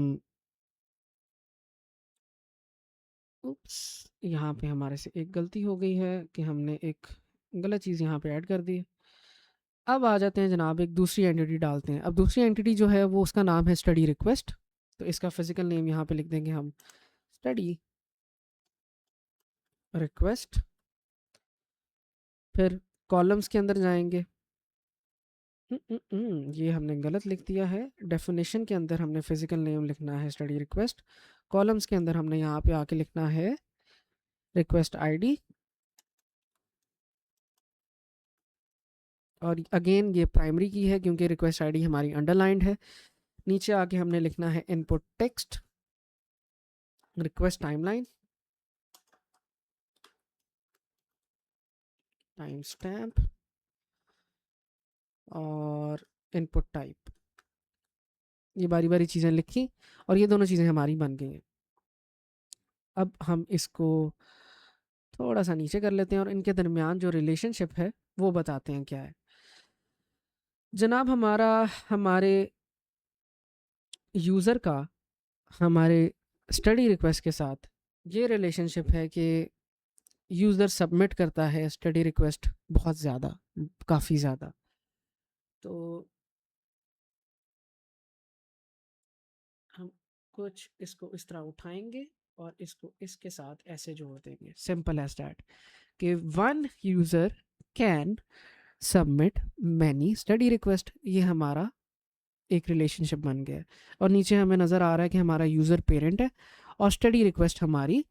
उप्स, यहाँ पे हमारे से एक गलती हो गई है कि हमने एक गलत चीज़ यहाँ पे ऐड कर दी है। अब आ जाते हैं जनाब, एक दूसरी एंटिटी डालते हैं। अब दूसरी एंटिटी जो है वो उसका नाम है स्टडी रिक्वेस्ट। तो इसका फिजिकल नेम यहाँ पे लिख देंगे हम स्टडी रिक्वेस्ट। फिर कॉलम्स के अंदर जाएंगे। ये हमने गलत लिख दिया है। डेफिनेशन के अंदर हमने फिजिकल नेम लिखना है स्टडी रिक्वेस्ट। कॉलम्स के अंदर हमने यहाँ पे आके लिखना है रिक्वेस्ट आईडी। और अगेन ये प्राइमरी की है क्योंकि रिक्वेस्ट आईडी हमारी अंडरलाइंड है। नीचे आके हमने लिखना है input text request timeline time stamp और इनपुट टाइप। ये बारी बारी चीज़ें लिखी और ये दोनों चीज़ें हमारी बन गई हैं। अब हम इसको थोड़ा सा नीचे कर लेते हैं और इनके दरमियान जो रिलेशनशिप है वो बताते हैं क्या है। जनाब हमारा हमारे यूज़र का हमारे स्टडी रिक्वेस्ट के साथ ये रिलेशनशिप है कि यूज़र सबमिट करता है स्टडी रिक्वेस्ट बहुत ज़्यादा, काफ़ी ज़्यादा। तो हम कुछ इसको इस तरह उठाएंगे और इसको इसके साथ ऐसे जोड़ देंगे, सिंपल एज दैट, कि one user can submit many study request. ये हमारा एक रिलेशनशिप बन गया है। और नीचे हमें नज़र आ रहा है कि हमारा यूज़र पेरेंट है और स्टडी रिक्वेस्ट हमारी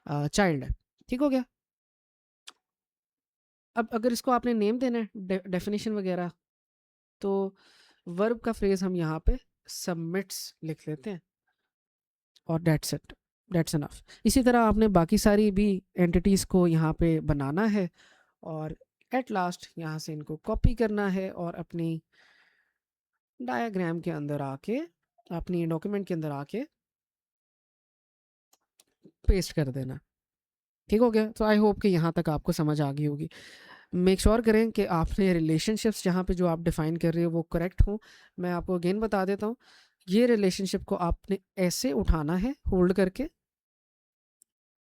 चाइल्ड है। ठीक हो गया। अब अगर इसको आपने नेम देना है, डेफिनेशन वगैरह, तो वर्ब का फ्रेज हम यहाँ पे सबमिट्स लिख लेते हैं और डेट्स इट, डेट्स इनफ। इसी तरह आपने बाकी सारी भी एंटिटीज़ को यहाँ पे बनाना है और एट लास्ट यहाँ से इनको कॉपी करना है और अपनी डायग्राम के अंदर आके, अपनी डॉक्यूमेंट के अंदर आके पेस्ट कर देना। ठीक हो गया। तो आई होप कि यहाँ तक आपको समझ आ गई होगी। मेक श्योर करें कि आपने रिलेशनशिप्स जहाँ पे जो आप डिफ़ाइन कर रहे हो वो करेक्ट हो। मैं आपको अगेन बता देता हूँ, ये रिलेशनशिप को आपने ऐसे उठाना है होल्ड करके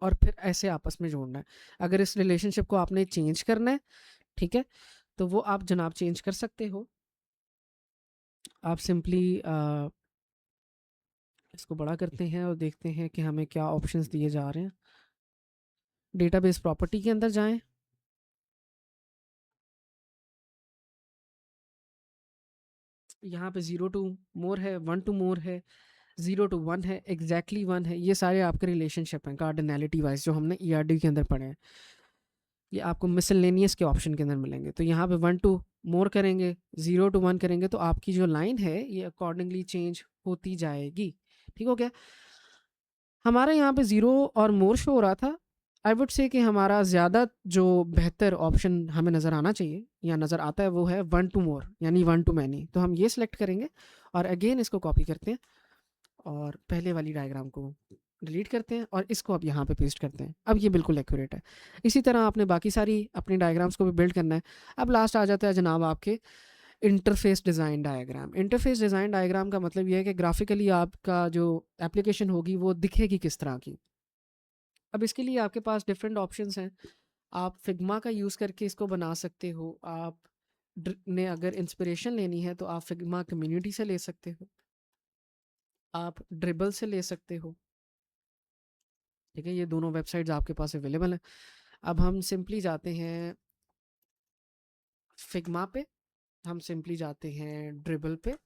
और फिर ऐसे आपस में जोड़ना है। अगर इस रिलेशनशिप को आपने चेंज करना है, ठीक है, तो वो आप जनाब चेंज कर सकते हो। आप सिंपली इसको बड़ा करते हैं और देखते हैं कि हमें क्या ऑप्शंस दिए जा रहे हैं। डेटाबेस प्रॉपर्टी के अंदर जाएं। यहाँ पे 0 टू मोर है, 1 टू मोर है, 0 टू 1 है, एग्जैक्टली 1 है। ये सारे आपके रिलेशनशिप हैं कार्डिनैलिटी वाइज जो हमने ईआरडी के अंदर पढ़े हैं। ये आपको मिसलेनियस के ऑप्शन के अंदर मिलेंगे। तो यहाँ पे 1 टू मोर करेंगे, 0 टू 1 करेंगे, तो आपकी जो लाइन है ये अकॉर्डिंगली चेंज होती जाएगी। ठीक हो गया। हमारे यहाँ पे 0 और मोर शो हो रहा था। आई वुड से कि हमारा ज़्यादा जो बेहतर ऑप्शन हमें नज़र आना चाहिए या नज़र आता है वो है 1 टू मोर, यानी 1 टू मैनी। तो हम ये सिलेक्ट करेंगे और अगेन इसको कॉपी करते हैं और पहले वाली डायग्राम को डिलीट करते हैं और इसको अब यहाँ पे पेस्ट करते हैं। अब ये बिल्कुल एक्यूरेट है। इसी तरह आपने बाकी सारी अपनी डायग्राम्स को भी बिल्ड करना है। अब लास्ट आ जाता है जनाब आपके interface design diagram. Interface design diagram का मतलब ये है कि ग्राफिकली आपका जो एप्लीकेशन होगी वो दिखेगी किस तरह की। अब इसके लिए आपके पास डिफरेंट ऑप्शंस हैं। आप फिग्मा का यूज़ करके इसको बना सकते हो। आप ने अगर इंस्पिरेशन लेनी है तो आप फिग्मा कम्युनिटी से ले सकते हो, आप ड्रिबल से ले सकते हो। ठीक है, ये दोनों वेबसाइट्स आपके पास अवेलेबल हैं। अब हम सिंपली जाते हैं फिग्मा पे, हम सिंपली जाते हैं ड्रिबल पे।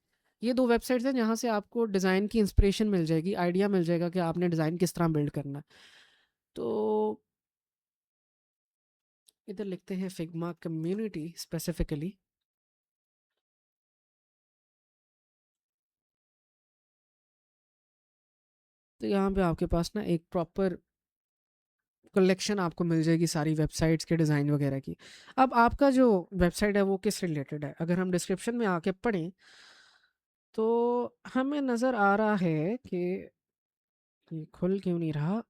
ये दो वेबसाइट्स हैं जहाँ से आपको डिज़ाइन की इंस्पिरेशन मिल जाएगी, आइडिया मिल जाएगा कि आपने डिज़ाइन किस तरह बिल्ड करना है। तो इधर लिखते हैं फिग्मा कम्युनिटी स्पेसिफिकली। तो यहाँ पे आपके पास ना एक प्रॉपर कलेक्शन आपको मिल जाएगी सारी वेबसाइट्स के डिज़ाइन वगैरह की। अब आपका जो वेबसाइट है वो किस रिलेटेड है, अगर हम डिस्क्रिप्शन में आके पढ़ें तो हमें नज़र आ रहा है कि ये खुल क्यों नहीं रहा।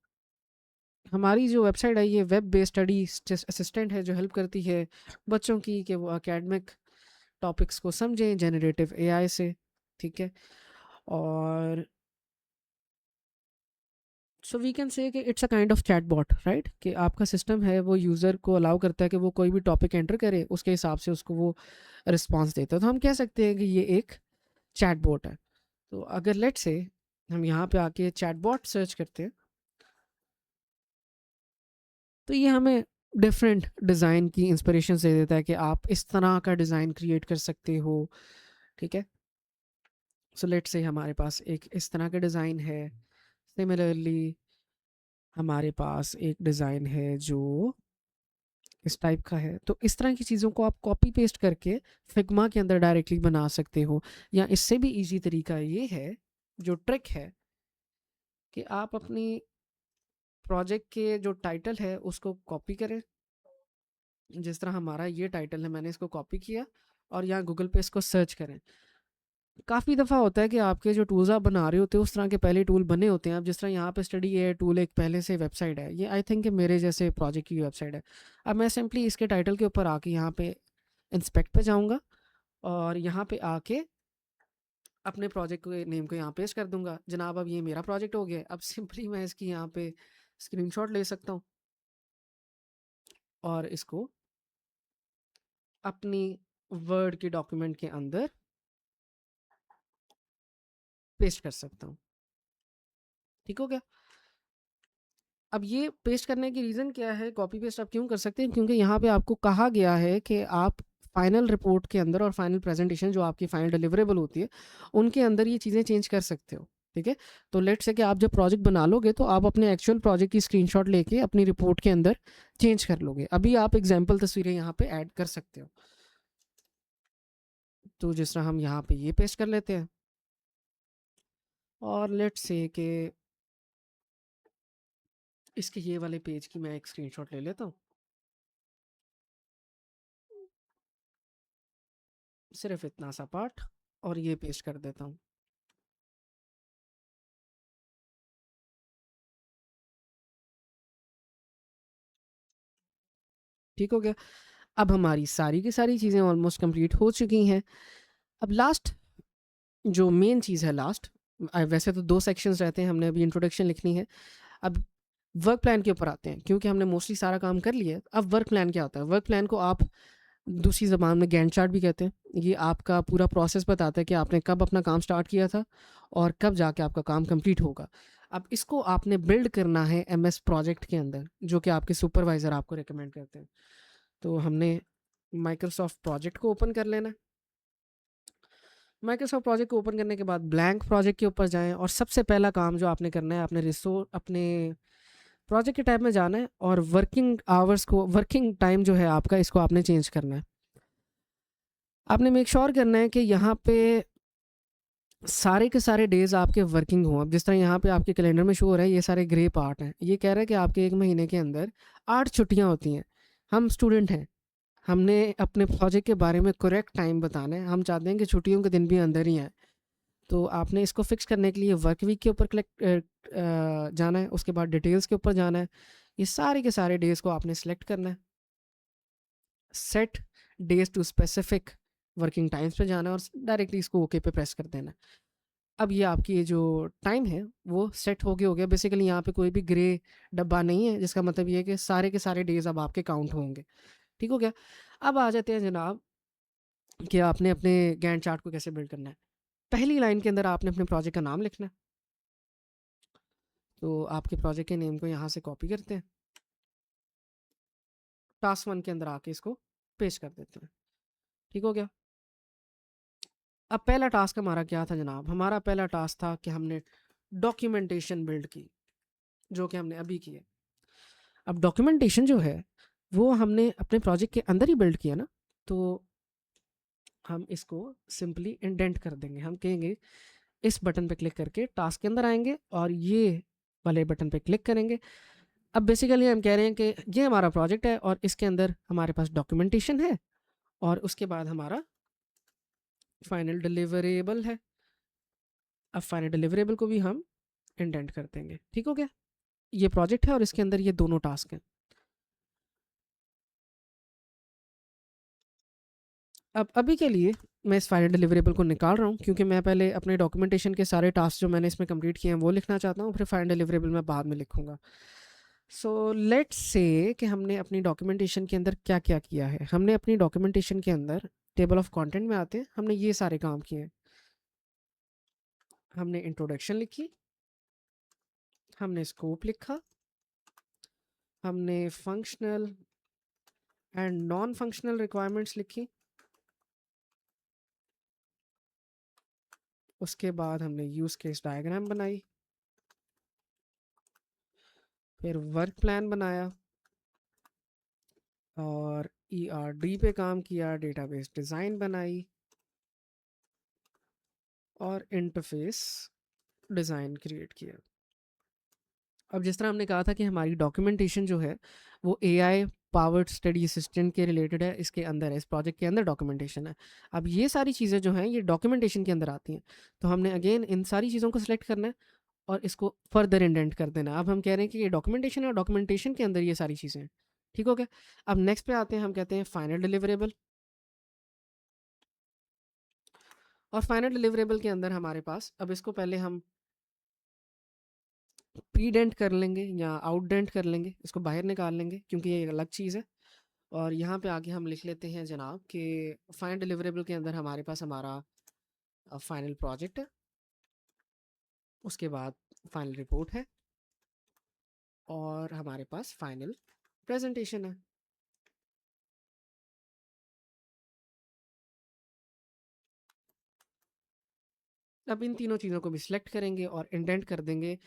हमारी जो वेबसाइट है ये वेब बेस्ड स्टडी असिस्टेंट है जो हेल्प करती है बच्चों की कि वो एकेडमिक टॉपिक्स को समझें जनरेटिव एआई से। ठीक है, और सो वी कैन से कि it's a kind of chatbot, right, कि आपका सिस्टम है वो यूज़र को अलाउ करता है कि वो कोई भी टॉपिक एंटर करे, उसके हिसाब से उसको वो रिस्पॉन्स देता है। तो हम कह सकते हैं कि ये एक चैट बॉट है। तो अगर लेट से हम यहाँ पे आके चैट बॉट सर्च करते हैं, तो ये हमें डिफरेंट डिज़ाइन की इंस्पिरेशन दे देता है कि आप इस तरह का डिज़ाइन क्रिएट कर सकते हो, ठीक है। सो लेट से हमारे पास एक इस तरह का डिज़ाइन है। सिमिलरली हमारे पास एक डिज़ाइन है जो इस टाइप का है। तो इस तरह की चीज़ों को आप कॉपी पेस्ट करके फिग्मा के अंदर डायरेक्टली बना सकते हो। या इससे भी इजी तरीका ये है, जो ट्रिक है, कि आप अपनी प्रोजेक्ट के जो टाइटल है उसको कॉपी करें। जिस तरह हमारा ये टाइटल है, मैंने इसको कॉपी किया और यहाँ गूगल पे इसको सर्च करें। काफ़ी दफ़ा होता है कि आपके जो टूल्स आप बना रहे होते हैं उस तरह के पहले टूल बने होते हैं। अब जिस तरह यहाँ पे स्टडी ए टूल एक पहले से वेबसाइट है, ये आई थिंक मेरे जैसे प्रोजेक्ट की वेबसाइट है। अब मैं सिंपली इसके टाइटल के ऊपर आके यहाँ पे इंस्पेक्ट पे जाऊँगा और यहाँ पे आके अपने प्रोजेक्ट के नेम को यहाँ पेस्ट कर दूंगा। जनाब अब ये मेरा प्रोजेक्ट हो गया। अब सिंपली मैं इसकी यहाँ पे स्क्रीनशॉट ले सकता हूँ और इसको अपनी वर्ड के डॉक्यूमेंट के अंदर पेस्ट कर सकता हूँ। ठीक हो गया। अब ये पेस्ट करने की रीज़न क्या है, कॉपी पेस्ट आप क्यों कर सकते हैं, क्योंकि यहाँ पे आपको कहा गया है कि आप फाइनल रिपोर्ट के अंदर और फाइनल प्रेजेंटेशन जो आपकी फाइनल डिलीवरेबल होती है उनके अंदर ये चीज़ें चेंज कर सकते हो। ठीक है। तो लेट्स से कि आप जब प्रोजेक्ट बना लोगे तो आप अपने एक्चुअल प्रोजेक्ट की स्क्रीनशॉट लेके अपनी रिपोर्ट के अंदर चेंज कर लोगे। अभी आप एग्जाम्पल तस्वीरें यहाँ पे ऐड कर सकते हो। तो जिस तरह हम यहाँ पे ये पेस्ट कर लेते हैं और लेट्स से कि इसके ये वाले पेज की मैं एक स्क्रीनशॉट ले लेता हूँ, सिर्फ इतना सा पार्ट, और ये पेस्ट कर देता हूँ। ठीक हो गया। अब हमारी सारी की सारी चीज़ें ऑलमोस्ट कंप्लीट हो चुकी हैं। अब लास्ट जो मेन चीज़ है, लास्ट, वैसे तो 2 सेक्शंस रहते हैं, हमने अभी इंट्रोडक्शन लिखनी है। अब वर्क प्लान के ऊपर आते हैं, क्योंकि हमने मोस्टली सारा काम कर लिया है। अब वर्क प्लान क्या होता है? वर्क प्लान को आप दूसरी ज़बान में गैंट चार्ट भी कहते हैं। ये आपका पूरा प्रोसेस बताता है कि आपने कब अपना काम स्टार्ट किया था और कब जाके आपका काम कंप्लीट होगा। अब इसको आपने बिल्ड करना है एमएस प्रोजेक्ट के अंदर, जो कि आपके सुपरवाइज़र आपको रिकमेंड करते हैं। तो हमने माइक्रोसॉफ्ट प्रोजेक्ट को ओपन कर लेना है। माइक्रोसॉफ्ट प्रोजेक्ट को ओपन करने के बाद ब्लैंक प्रोजेक्ट के ऊपर जाएं और सबसे पहला काम जो आपने करना है, अपने प्रोजेक्ट के टाइप में जाना है और वर्किंग आवर्स को, वर्किंग टाइम जो है आपका, इसको आपने चेंज करना है। आपने मेक श्योर करना है कि यहाँ पे सारे के सारे डेज आपके वर्किंग हों। अब जिस तरह यहाँ पे आपके कैलेंडर में शो हो रहा है, ये सारे ग्रे पार्ट हैं। ये कह रहा है कि आपके एक महीने के अंदर 8 छुट्टियाँ होती हैं। हम स्टूडेंट हैं, हमने अपने प्रोजेक्ट के बारे में करेक्ट टाइम बताना है। हम चाहते हैं कि छुट्टियों के दिन भी अंदर ही आए। तो आपने इसको फिक्स करने के लिए वर्क वीक के ऊपर जाना है, उसके बाद डिटेल्स के ऊपर जाना है। ये सारे के सारे डेज़ को आपने सेलेक्ट करना है। Set days to specific working times पे जाना है और डायरेक्टली इसको ओके पे प्रेस कर देना है। अब ये आपकी ये जो टाइम है वो सेट हो गया। बेसिकली यहाँ पे कोई भी ग्रे डब्बा नहीं है, जिसका मतलब ये है कि सारे के सारे डेज अब आपके काउंट होंगे। ठीक हो गया। अब आ जाते हैं जनाब कि आपने अपने गैंट चार्ट को कैसे बिल्ड करना है। पहली लाइन के अंदर आपने अपने प्रोजेक्ट का नाम लिखना है। तो आपके प्रोजेक्ट के नेम को यहाँ से कॉपी करते हैं, टास्क 1 के अंदर आके इसको पेस्ट कर देते हैं। ठीक हो गया। अब पहला टास्क हमारा क्या था जनाब? हमारा पहला टास्क था कि हमने डॉक्यूमेंटेशन बिल्ड की, जो कि हमने अभी की है। अब डॉक्यूमेंटेशन जो है वो हमने अपने प्रोजेक्ट के अंदर ही बिल्ड किया ना, तो हम इसको सिंपली इंडेंट कर देंगे। हम कहेंगे इस बटन पे क्लिक करके टास्क के अंदर आएंगे और ये वाले बटन पे क्लिक करेंगे। अब बेसिकली हम कह रहे हैं कि ये हमारा प्रोजेक्ट है और इसके अंदर हमारे पास डॉक्यूमेंटेशन है और उसके बाद हमारा फाइनल डिलीवरेबल है। अब फाइनल डिलीवरेबल को भी हम इंडेंट कर देंगे। ठीक हो गया। ये प्रोजेक्ट है और इसके अंदर ये दोनों टास्क हैं। अब अभी के लिए मैं इस फाइनल डिलीवरेबल को निकाल रहा हूँ, क्योंकि मैं पहले अपने डॉक्यूमेंटेशन के सारे टास्क जो मैंने इसमें कंप्लीट किए हैं वो लिखना चाहता हूँ, फिर फाइनल डिलीवरेबल मैं बाद में लिखूँगा। सो लेट्स से कि हमने अपनी डॉक्यूमेंटेशन के अंदर क्या क्या किया है। हमने अपनी डॉक्यूमेंटेशन के अंदर टेबल ऑफ कंटेंट में आते हैं, हमने ये सारे काम किए हैं। हमने इंट्रोडक्शन लिखी, हमने स्कोप लिखा, हमने functional and non functional requirements लिखी, उसके बाद हमने यूज़ केस डायग्राम बनाई, फिर वर्क प्लान बनाया और ERD पे काम किया, डेटाबेस डिज़ाइन बनाई और इंटरफेस डिज़ाइन क्रिएट किया। अब जिस तरह हमने कहा था कि हमारी डॉक्यूमेंटेशन जो है वो AI पावर्ड स्टडी असिस्टेंट के रिलेटेड है, इसके अंदर है, इस प्रोजेक्ट के अंदर डॉक्यूमेंटेशन है। अब ये सारी चीज़ें जो हैं ये डॉक्यूमेंटेशन के अंदर आती हैं, तो हमने अगेन इन सारी चीज़ों को सिलेक्ट करना है और इसको फर्दर इंडेंट कर देना। अब हम कह रहे हैं कि ये डॉक्यूमेंटेशन है और डॉक्यूमेंटेशन के अंदर ये सारी चीज़ें हैं। ठीक हो गया। अब नेक्स्ट पे आते हैं, हम कहते हैं फाइनल डिलीवरेबल। और फाइनल डिलीवरेबल के अंदर हमारे पास, अब इसको पहले हम प्रीडेंट कर लेंगे या आउटडेंट कर लेंगे, इसको बाहर निकाल लेंगे क्योंकि ये एक अलग चीज़ है। और यहाँ पे आगे हम लिख लेते हैं जनाब कि फाइनल डिलीवरेबल के अंदर हमारे पास हमारा फाइनल प्रोजेक्ट है, उसके बाद फाइनल रिपोर्ट है और हमारे पास फाइनल प्रेजेंटेशन है। अब इन तीनों चीज़ों को भी सिलेक्ट करेंगे और इंडेंट कर देंगे।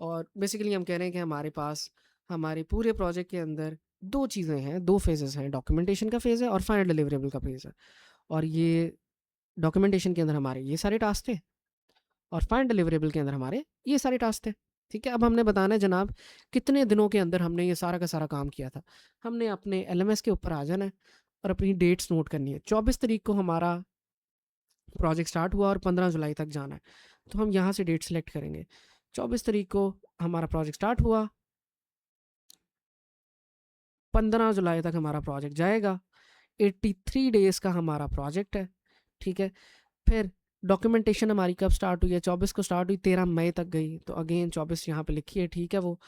और बेसिकली हम कह रहे हैं कि हमारे पास हमारे पूरे प्रोजेक्ट के अंदर दो चीज़ें हैं, दो फेजेस हैं, डॉक्यूमेंटेशन का फेज़ है और फाइनल डिलीवरेबल का फेज़ है। और ये डॉक्यूमेंटेशन के अंदर हमारे ये सारे टास्क थे और फाइनल डिलीवरेबल के अंदर हमारे ये सारे टास्क थे। ठीक है, अब हमने बताना है जनाब कितने दिनों के अंदर हमने ये सारा का सारा काम किया था। हमने अपने LMS के ऊपर आ जाना है और अपनी डेट्स नोट करनी है। 24 तारीख को हमारा प्रोजेक्ट स्टार्ट हुआ और 15 जुलाई तक जाना है, तो हम यहाँ से डेट सेलेक्ट करेंगे। 24 तारीख को हमारा प्रोजेक्ट स्टार्ट हुआ, 15 जुलाई तक हमारा प्रोजेक्ट जाएगा। 83 डेज़ का हमारा प्रोजेक्ट है। ठीक है, फिर डॉक्यूमेंटेशन हमारी कब स्टार्ट हुई है, 24 को स्टार्ट हुई, 13 मई तक गई, तो अगेन 24 यहाँ पे लिखी है, ठीक है वो।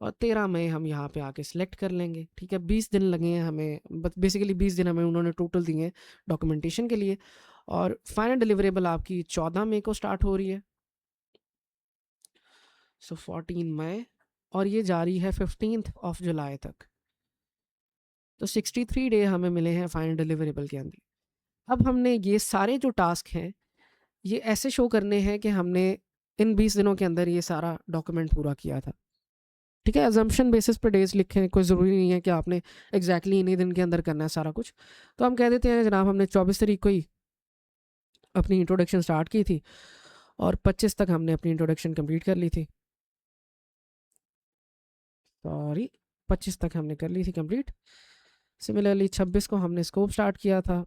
और 13 मई हम यहाँ पे आके सिलेक्ट कर लेंगे। ठीक है, 20 दिन लगे हैं हमें, बस बेसिकली 20 दिन हमें उन्होंने टोटल दिए हैं डॉक्यूमेंटेशन के लिए। और फाइनल डिलीवरेबल आपकी 14 मई को स्टार्ट हो रही है, सो 14 मई, और ये जारी है 15 ऑफ जुलाई तक। तो 63 डे हमें मिले हैं फाइनल डिलीवरेबल के अंदर। अब हमने ये सारे जो टास्क हैं ये ऐसे शो करने हैं कि हमने इन 20 दिनों के अंदर ये सारा डॉक्यूमेंट पूरा किया था। ठीक है, अजम्पशन बेसिस पर डेज लिखें, कोई ज़रूरी नहीं है कि आपने एग्जैक्टली इन्हीं दिन के अंदर करना है सारा कुछ। तो हम कह देते हैं जनाब हमने 24 तारीख को ही अपनी इंट्रोडक्शन स्टार्ट की थी और 25 तक हमने अपनी इंट्रोडक्शन कंप्लीट कर ली थी। सॉरी, 25 तक हमने कर ली थी कंप्लीट। सिमिलरली 26 को हमने स्कोप स्टार्ट किया था,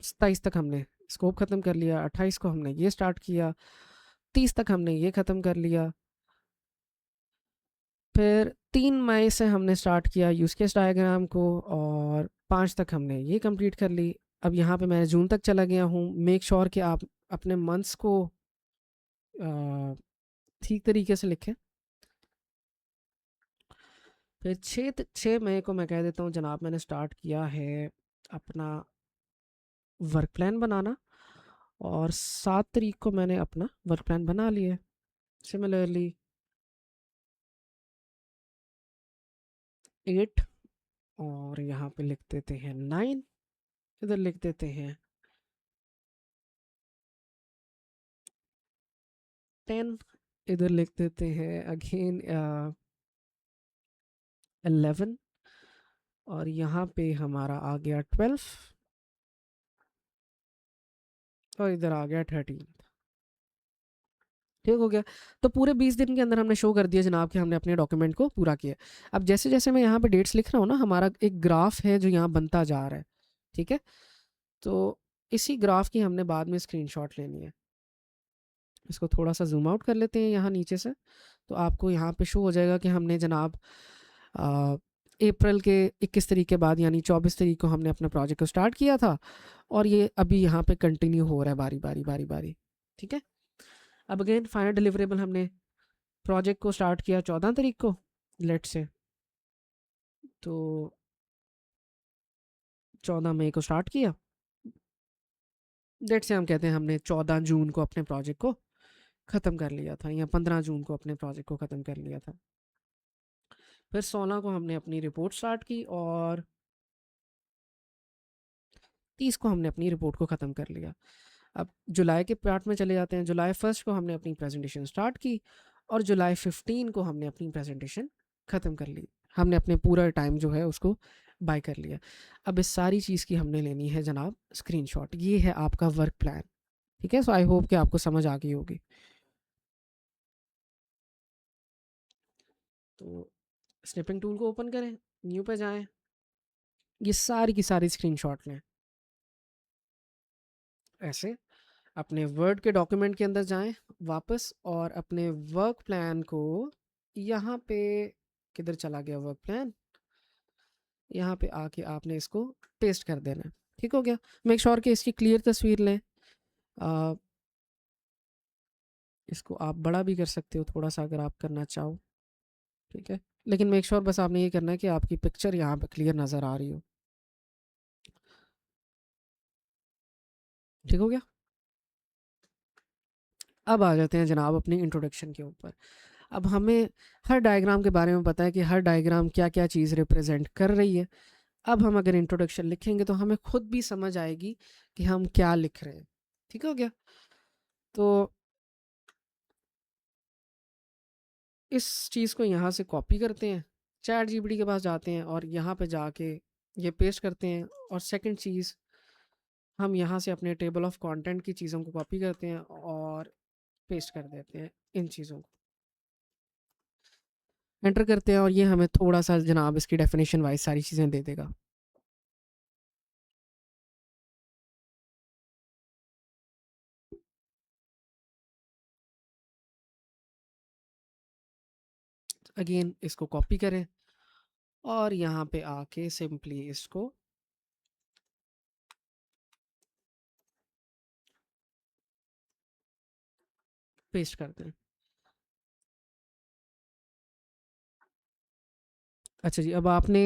27 तक हमने स्कोप ख़त्म कर लिया, 28 को हमने ये स्टार्ट किया, 30 तक हमने ये ख़त्म कर लिया। फिर 3 मई से हमने स्टार्ट किया यूज़ केस डायग्राम को और 5 तक हमने ये कंप्लीट कर ली। अब यहाँ पे मैं जून तक चला गया हूँ। मेक श्योर कि आप अपने मंथ्स को ठीक तरीके से लिखें। फिर 6 मई को मैं कह देता हूँ जनाब मैंने स्टार्ट किया है अपना वर्क प्लान बनाना और 7 तारीख को मैंने अपना वर्क प्लान बना लिया। सिमिलरली 8, और यहाँ पे लिख देते हैं 9, इधर लिख देते हैं 10, इधर लिख देते हैं अगेन 11, और यहाँ पे हमारा आ गया 12 और इधर आ गया 13। ठीक हो गया। तो पूरे 20 दिन के अंदर हमने शो कर दिया जनाब कि हमने अपने डॉक्यूमेंट को पूरा किया। अब जैसे जैसे मैं यहाँ पे डेट्स लिख रहा हूँ ना, हमारा एक ग्राफ है जो यहाँ बनता जा रहा है। ठीक है, तो इसी ग्राफ की हमने बाद में स्क्रीनशॉट लेनी है। इसको थोड़ा सा जूम आउट कर लेते हैं यहाँ नीचे से, तो आपको यहाँ पे शो हो जाएगा कि हमने जनाब अप्रैल के 21 तारीख के बाद यानी 24 तारीख को हमने अपने प्रोजेक्ट को स्टार्ट किया था और ये अभी यहाँ पे कंटिन्यू हो रहा है बारी बारी बारी बारी। ठीक है, अब अगेन फाइनल डिलीवरेबल हमने प्रोजेक्ट को स्टार्ट किया 14 तारीख को, लेट से तो 14 मई को स्टार्ट किया, लेट से हम कहते हैं हमने 14 जून को अपने प्रोजेक्ट को ख़त्म कर लिया था या 15 जून को अपने प्रोजेक्ट को ख़त्म कर लिया था। फिर 16 को हमने अपनी रिपोर्ट स्टार्ट की और 30 को हमने अपनी रिपोर्ट को ख़त्म कर लिया। अब जुलाई के पार्ट में चले जाते हैं। जुलाई 1 को हमने अपनी प्रेजेंटेशन स्टार्ट की और जुलाई 15 को हमने अपनी प्रेजेंटेशन ख़त्म कर ली। हमने अपने पूरा टाइम जो है उसको बाय कर लिया। अब इस सारी चीज़ की हमने लेनी है जनाब स्क्रीनशॉट। ये है आपका वर्क प्लान। ठीक है, सो आई होप कि आपको समझ आ गई होगी। तो स्निपिंग टूल को ओपन करें, न्यू पे जाएं, ये सारी की सारी स्क्रीनशॉट लें। ऐसे अपने वर्ड के डॉक्यूमेंट के अंदर जाएं वापस और अपने वर्क प्लान को यहाँ पे, किधर चला गया वर्क प्लान, यहाँ पे आके आपने इसको पेस्ट कर देना है। ठीक हो गया। मेक श्योर कि इसकी क्लियर तस्वीर लें। इसको आप बड़ा भी कर सकते हो थोड़ा सा अगर आप करना चाहो। ठीक है, लेकिन मेक श्योर बस आपने ये करना है कि आपकी पिक्चर यहाँ पे क्लियर नज़र आ रही हो। ठीक हो गया। अब आ जाते हैं जनाब अपनी इंट्रोडक्शन के ऊपर। अब हमें हर डायग्राम के बारे में पता है कि हर डायग्राम क्या क्या चीज़ रिप्रेजेंट कर रही है। अब हम अगर इंट्रोडक्शन लिखेंगे तो हमें खुद भी समझ आएगी कि हम क्या लिख रहे हैं। ठीक हो गया। तो इस चीज़ को यहाँ से कॉपी करते हैं, चैट जीपीटी के पास जाते हैं और यहाँ पे जाके ये पेस्ट करते हैं। और सेकंड चीज़, हम यहाँ से अपने टेबल ऑफ कंटेंट की चीज़ों को कॉपी करते हैं और पेस्ट कर देते हैं इन चीज़ों को, एंटर करते हैं और ये हमें थोड़ा सा जनाब इसकी डेफिनेशन वाइज सारी चीज़ें दे देगा। अगेन इसको कॉपी करें और यहाँ पे आके सिंपली इसको पेस्ट कर दें। अच्छा जी, अब आपने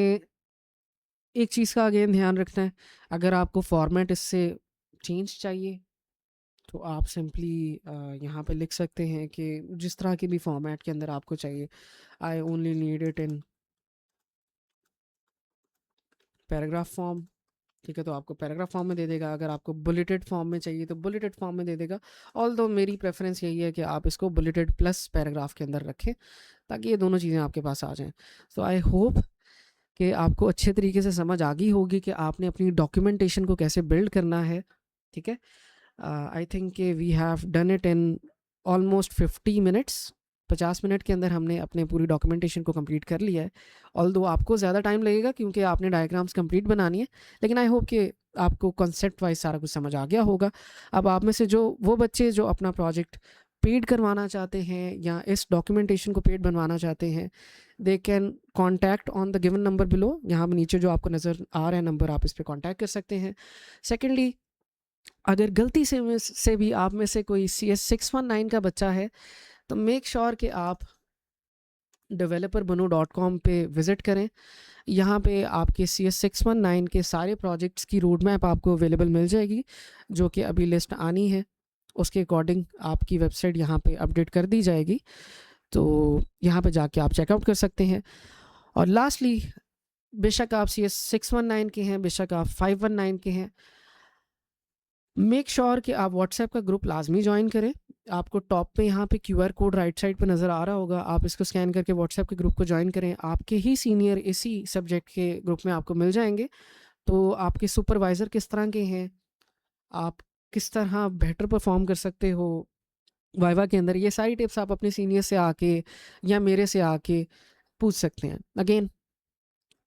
एक चीज़ का अगेन ध्यान रखना है, अगर आपको फॉर्मेट इससे चेंज चाहिए तो आप सिंपली यहाँ पे लिख सकते हैं कि जिस तरह की भी फॉर्मेट के अंदर आपको चाहिए, I only need it in paragraph form. ठीक है, तो आपको पैराग्राफ फॉर्म में दे देगा। अगर आपको बुलेटेड फॉर्म में चाहिए तो बुलेटेड फॉर्म में दे देगा। ऑल्दो मेरी प्रेफरेंस यही है कि आप इसको बुलेटेड प्लस पैराग्राफ के अंदर रखें ताकि ये दोनों चीज़ें आपके पास आ जाएं। सो आई होप कि आपको अच्छे तरीके से समझ आ गई होगी कि आपने अपनी डॉक्यूमेंटेशन को कैसे बिल्ड करना है। ठीक है, आई थिंक कि we have done it in almost 50 minutes. 50 minute के अंदर हमने अपने पूरी डॉक्यूमेंटेशन को कंप्लीट कर लिया है। ऑल्दो आपको ज़्यादा टाइम लगेगा क्योंकि आपने डायग्राम्स कंप्लीट बनानी है, लेकिन आई होप कि आपको कॉन्सेप्ट वाइज सारा कुछ समझ आ गया होगा। अब आप में से जो वो बच्चे जो अपना प्रोजेक्ट पेड करवाना चाहते हैं या इस डॉक्यूमेंटेशन को पेड बनवाना चाहते हैं, they can contact on the given number below. यहाँ नीचे जो आपको नज़र आ रहा है नंबर, आप इस पर कॉन्टैक्ट कर सकते हैं। सेकेंडली, अगर गलती से भी आप में से कोई CS619 का बच्चा है तो मेक श्योर कि आप developerbano.com पे विज़िट करें। यहाँ पे आपके CS619 के सारे प्रोजेक्ट्स की रोड मैप आपको अवेलेबल मिल जाएगी, जो कि अभी लिस्ट आनी है। उसके अकॉर्डिंग आपकी वेबसाइट यहाँ पे अपडेट कर दी जाएगी, तो यहाँ पे जाके आप चेकआउट कर सकते हैं। और लास्टली, बेशक आप CS619 के हैं, बेशक आप 519 के हैं, मेक श्योर कि आप व्हाट्सएप का ग्रुप लाजमी ज्वाइन करें। आपको टॉप पे यहाँ पे QR कोड राइट साइड पे नज़र आ रहा होगा, आप इसको स्कैन करके व्हाट्सएप के ग्रुप को ज्वाइन करें। आपके ही सीनियर इसी सब्जेक्ट के ग्रुप में आपको मिल जाएंगे। तो आपके सुपरवाइज़र किस तरह के हैं, आप किस तरह बेहतर परफॉर्म कर सकते हो वाइवा के अंदर, ये सारी टिप्स आप अपने सीनियर से आके या मेरे से आके पूछ सकते हैं। अगेन,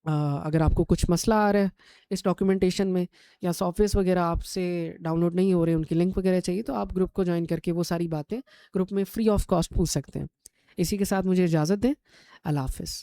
अगर आपको कुछ मसला आ रहा है इस डॉक्यूमेंटेशन में या सॉफ्टवेयर वगैरह आपसे डाउनलोड नहीं हो रहे, उनकी लिंक वगैरह चाहिए, तो आप ग्रुप को ज्वाइन करके वो सारी बातें ग्रुप में फ्री ऑफ कॉस्ट पूछ सकते हैं। इसी के साथ मुझे इजाज़त दें। अल्लाह हाफ़िज़।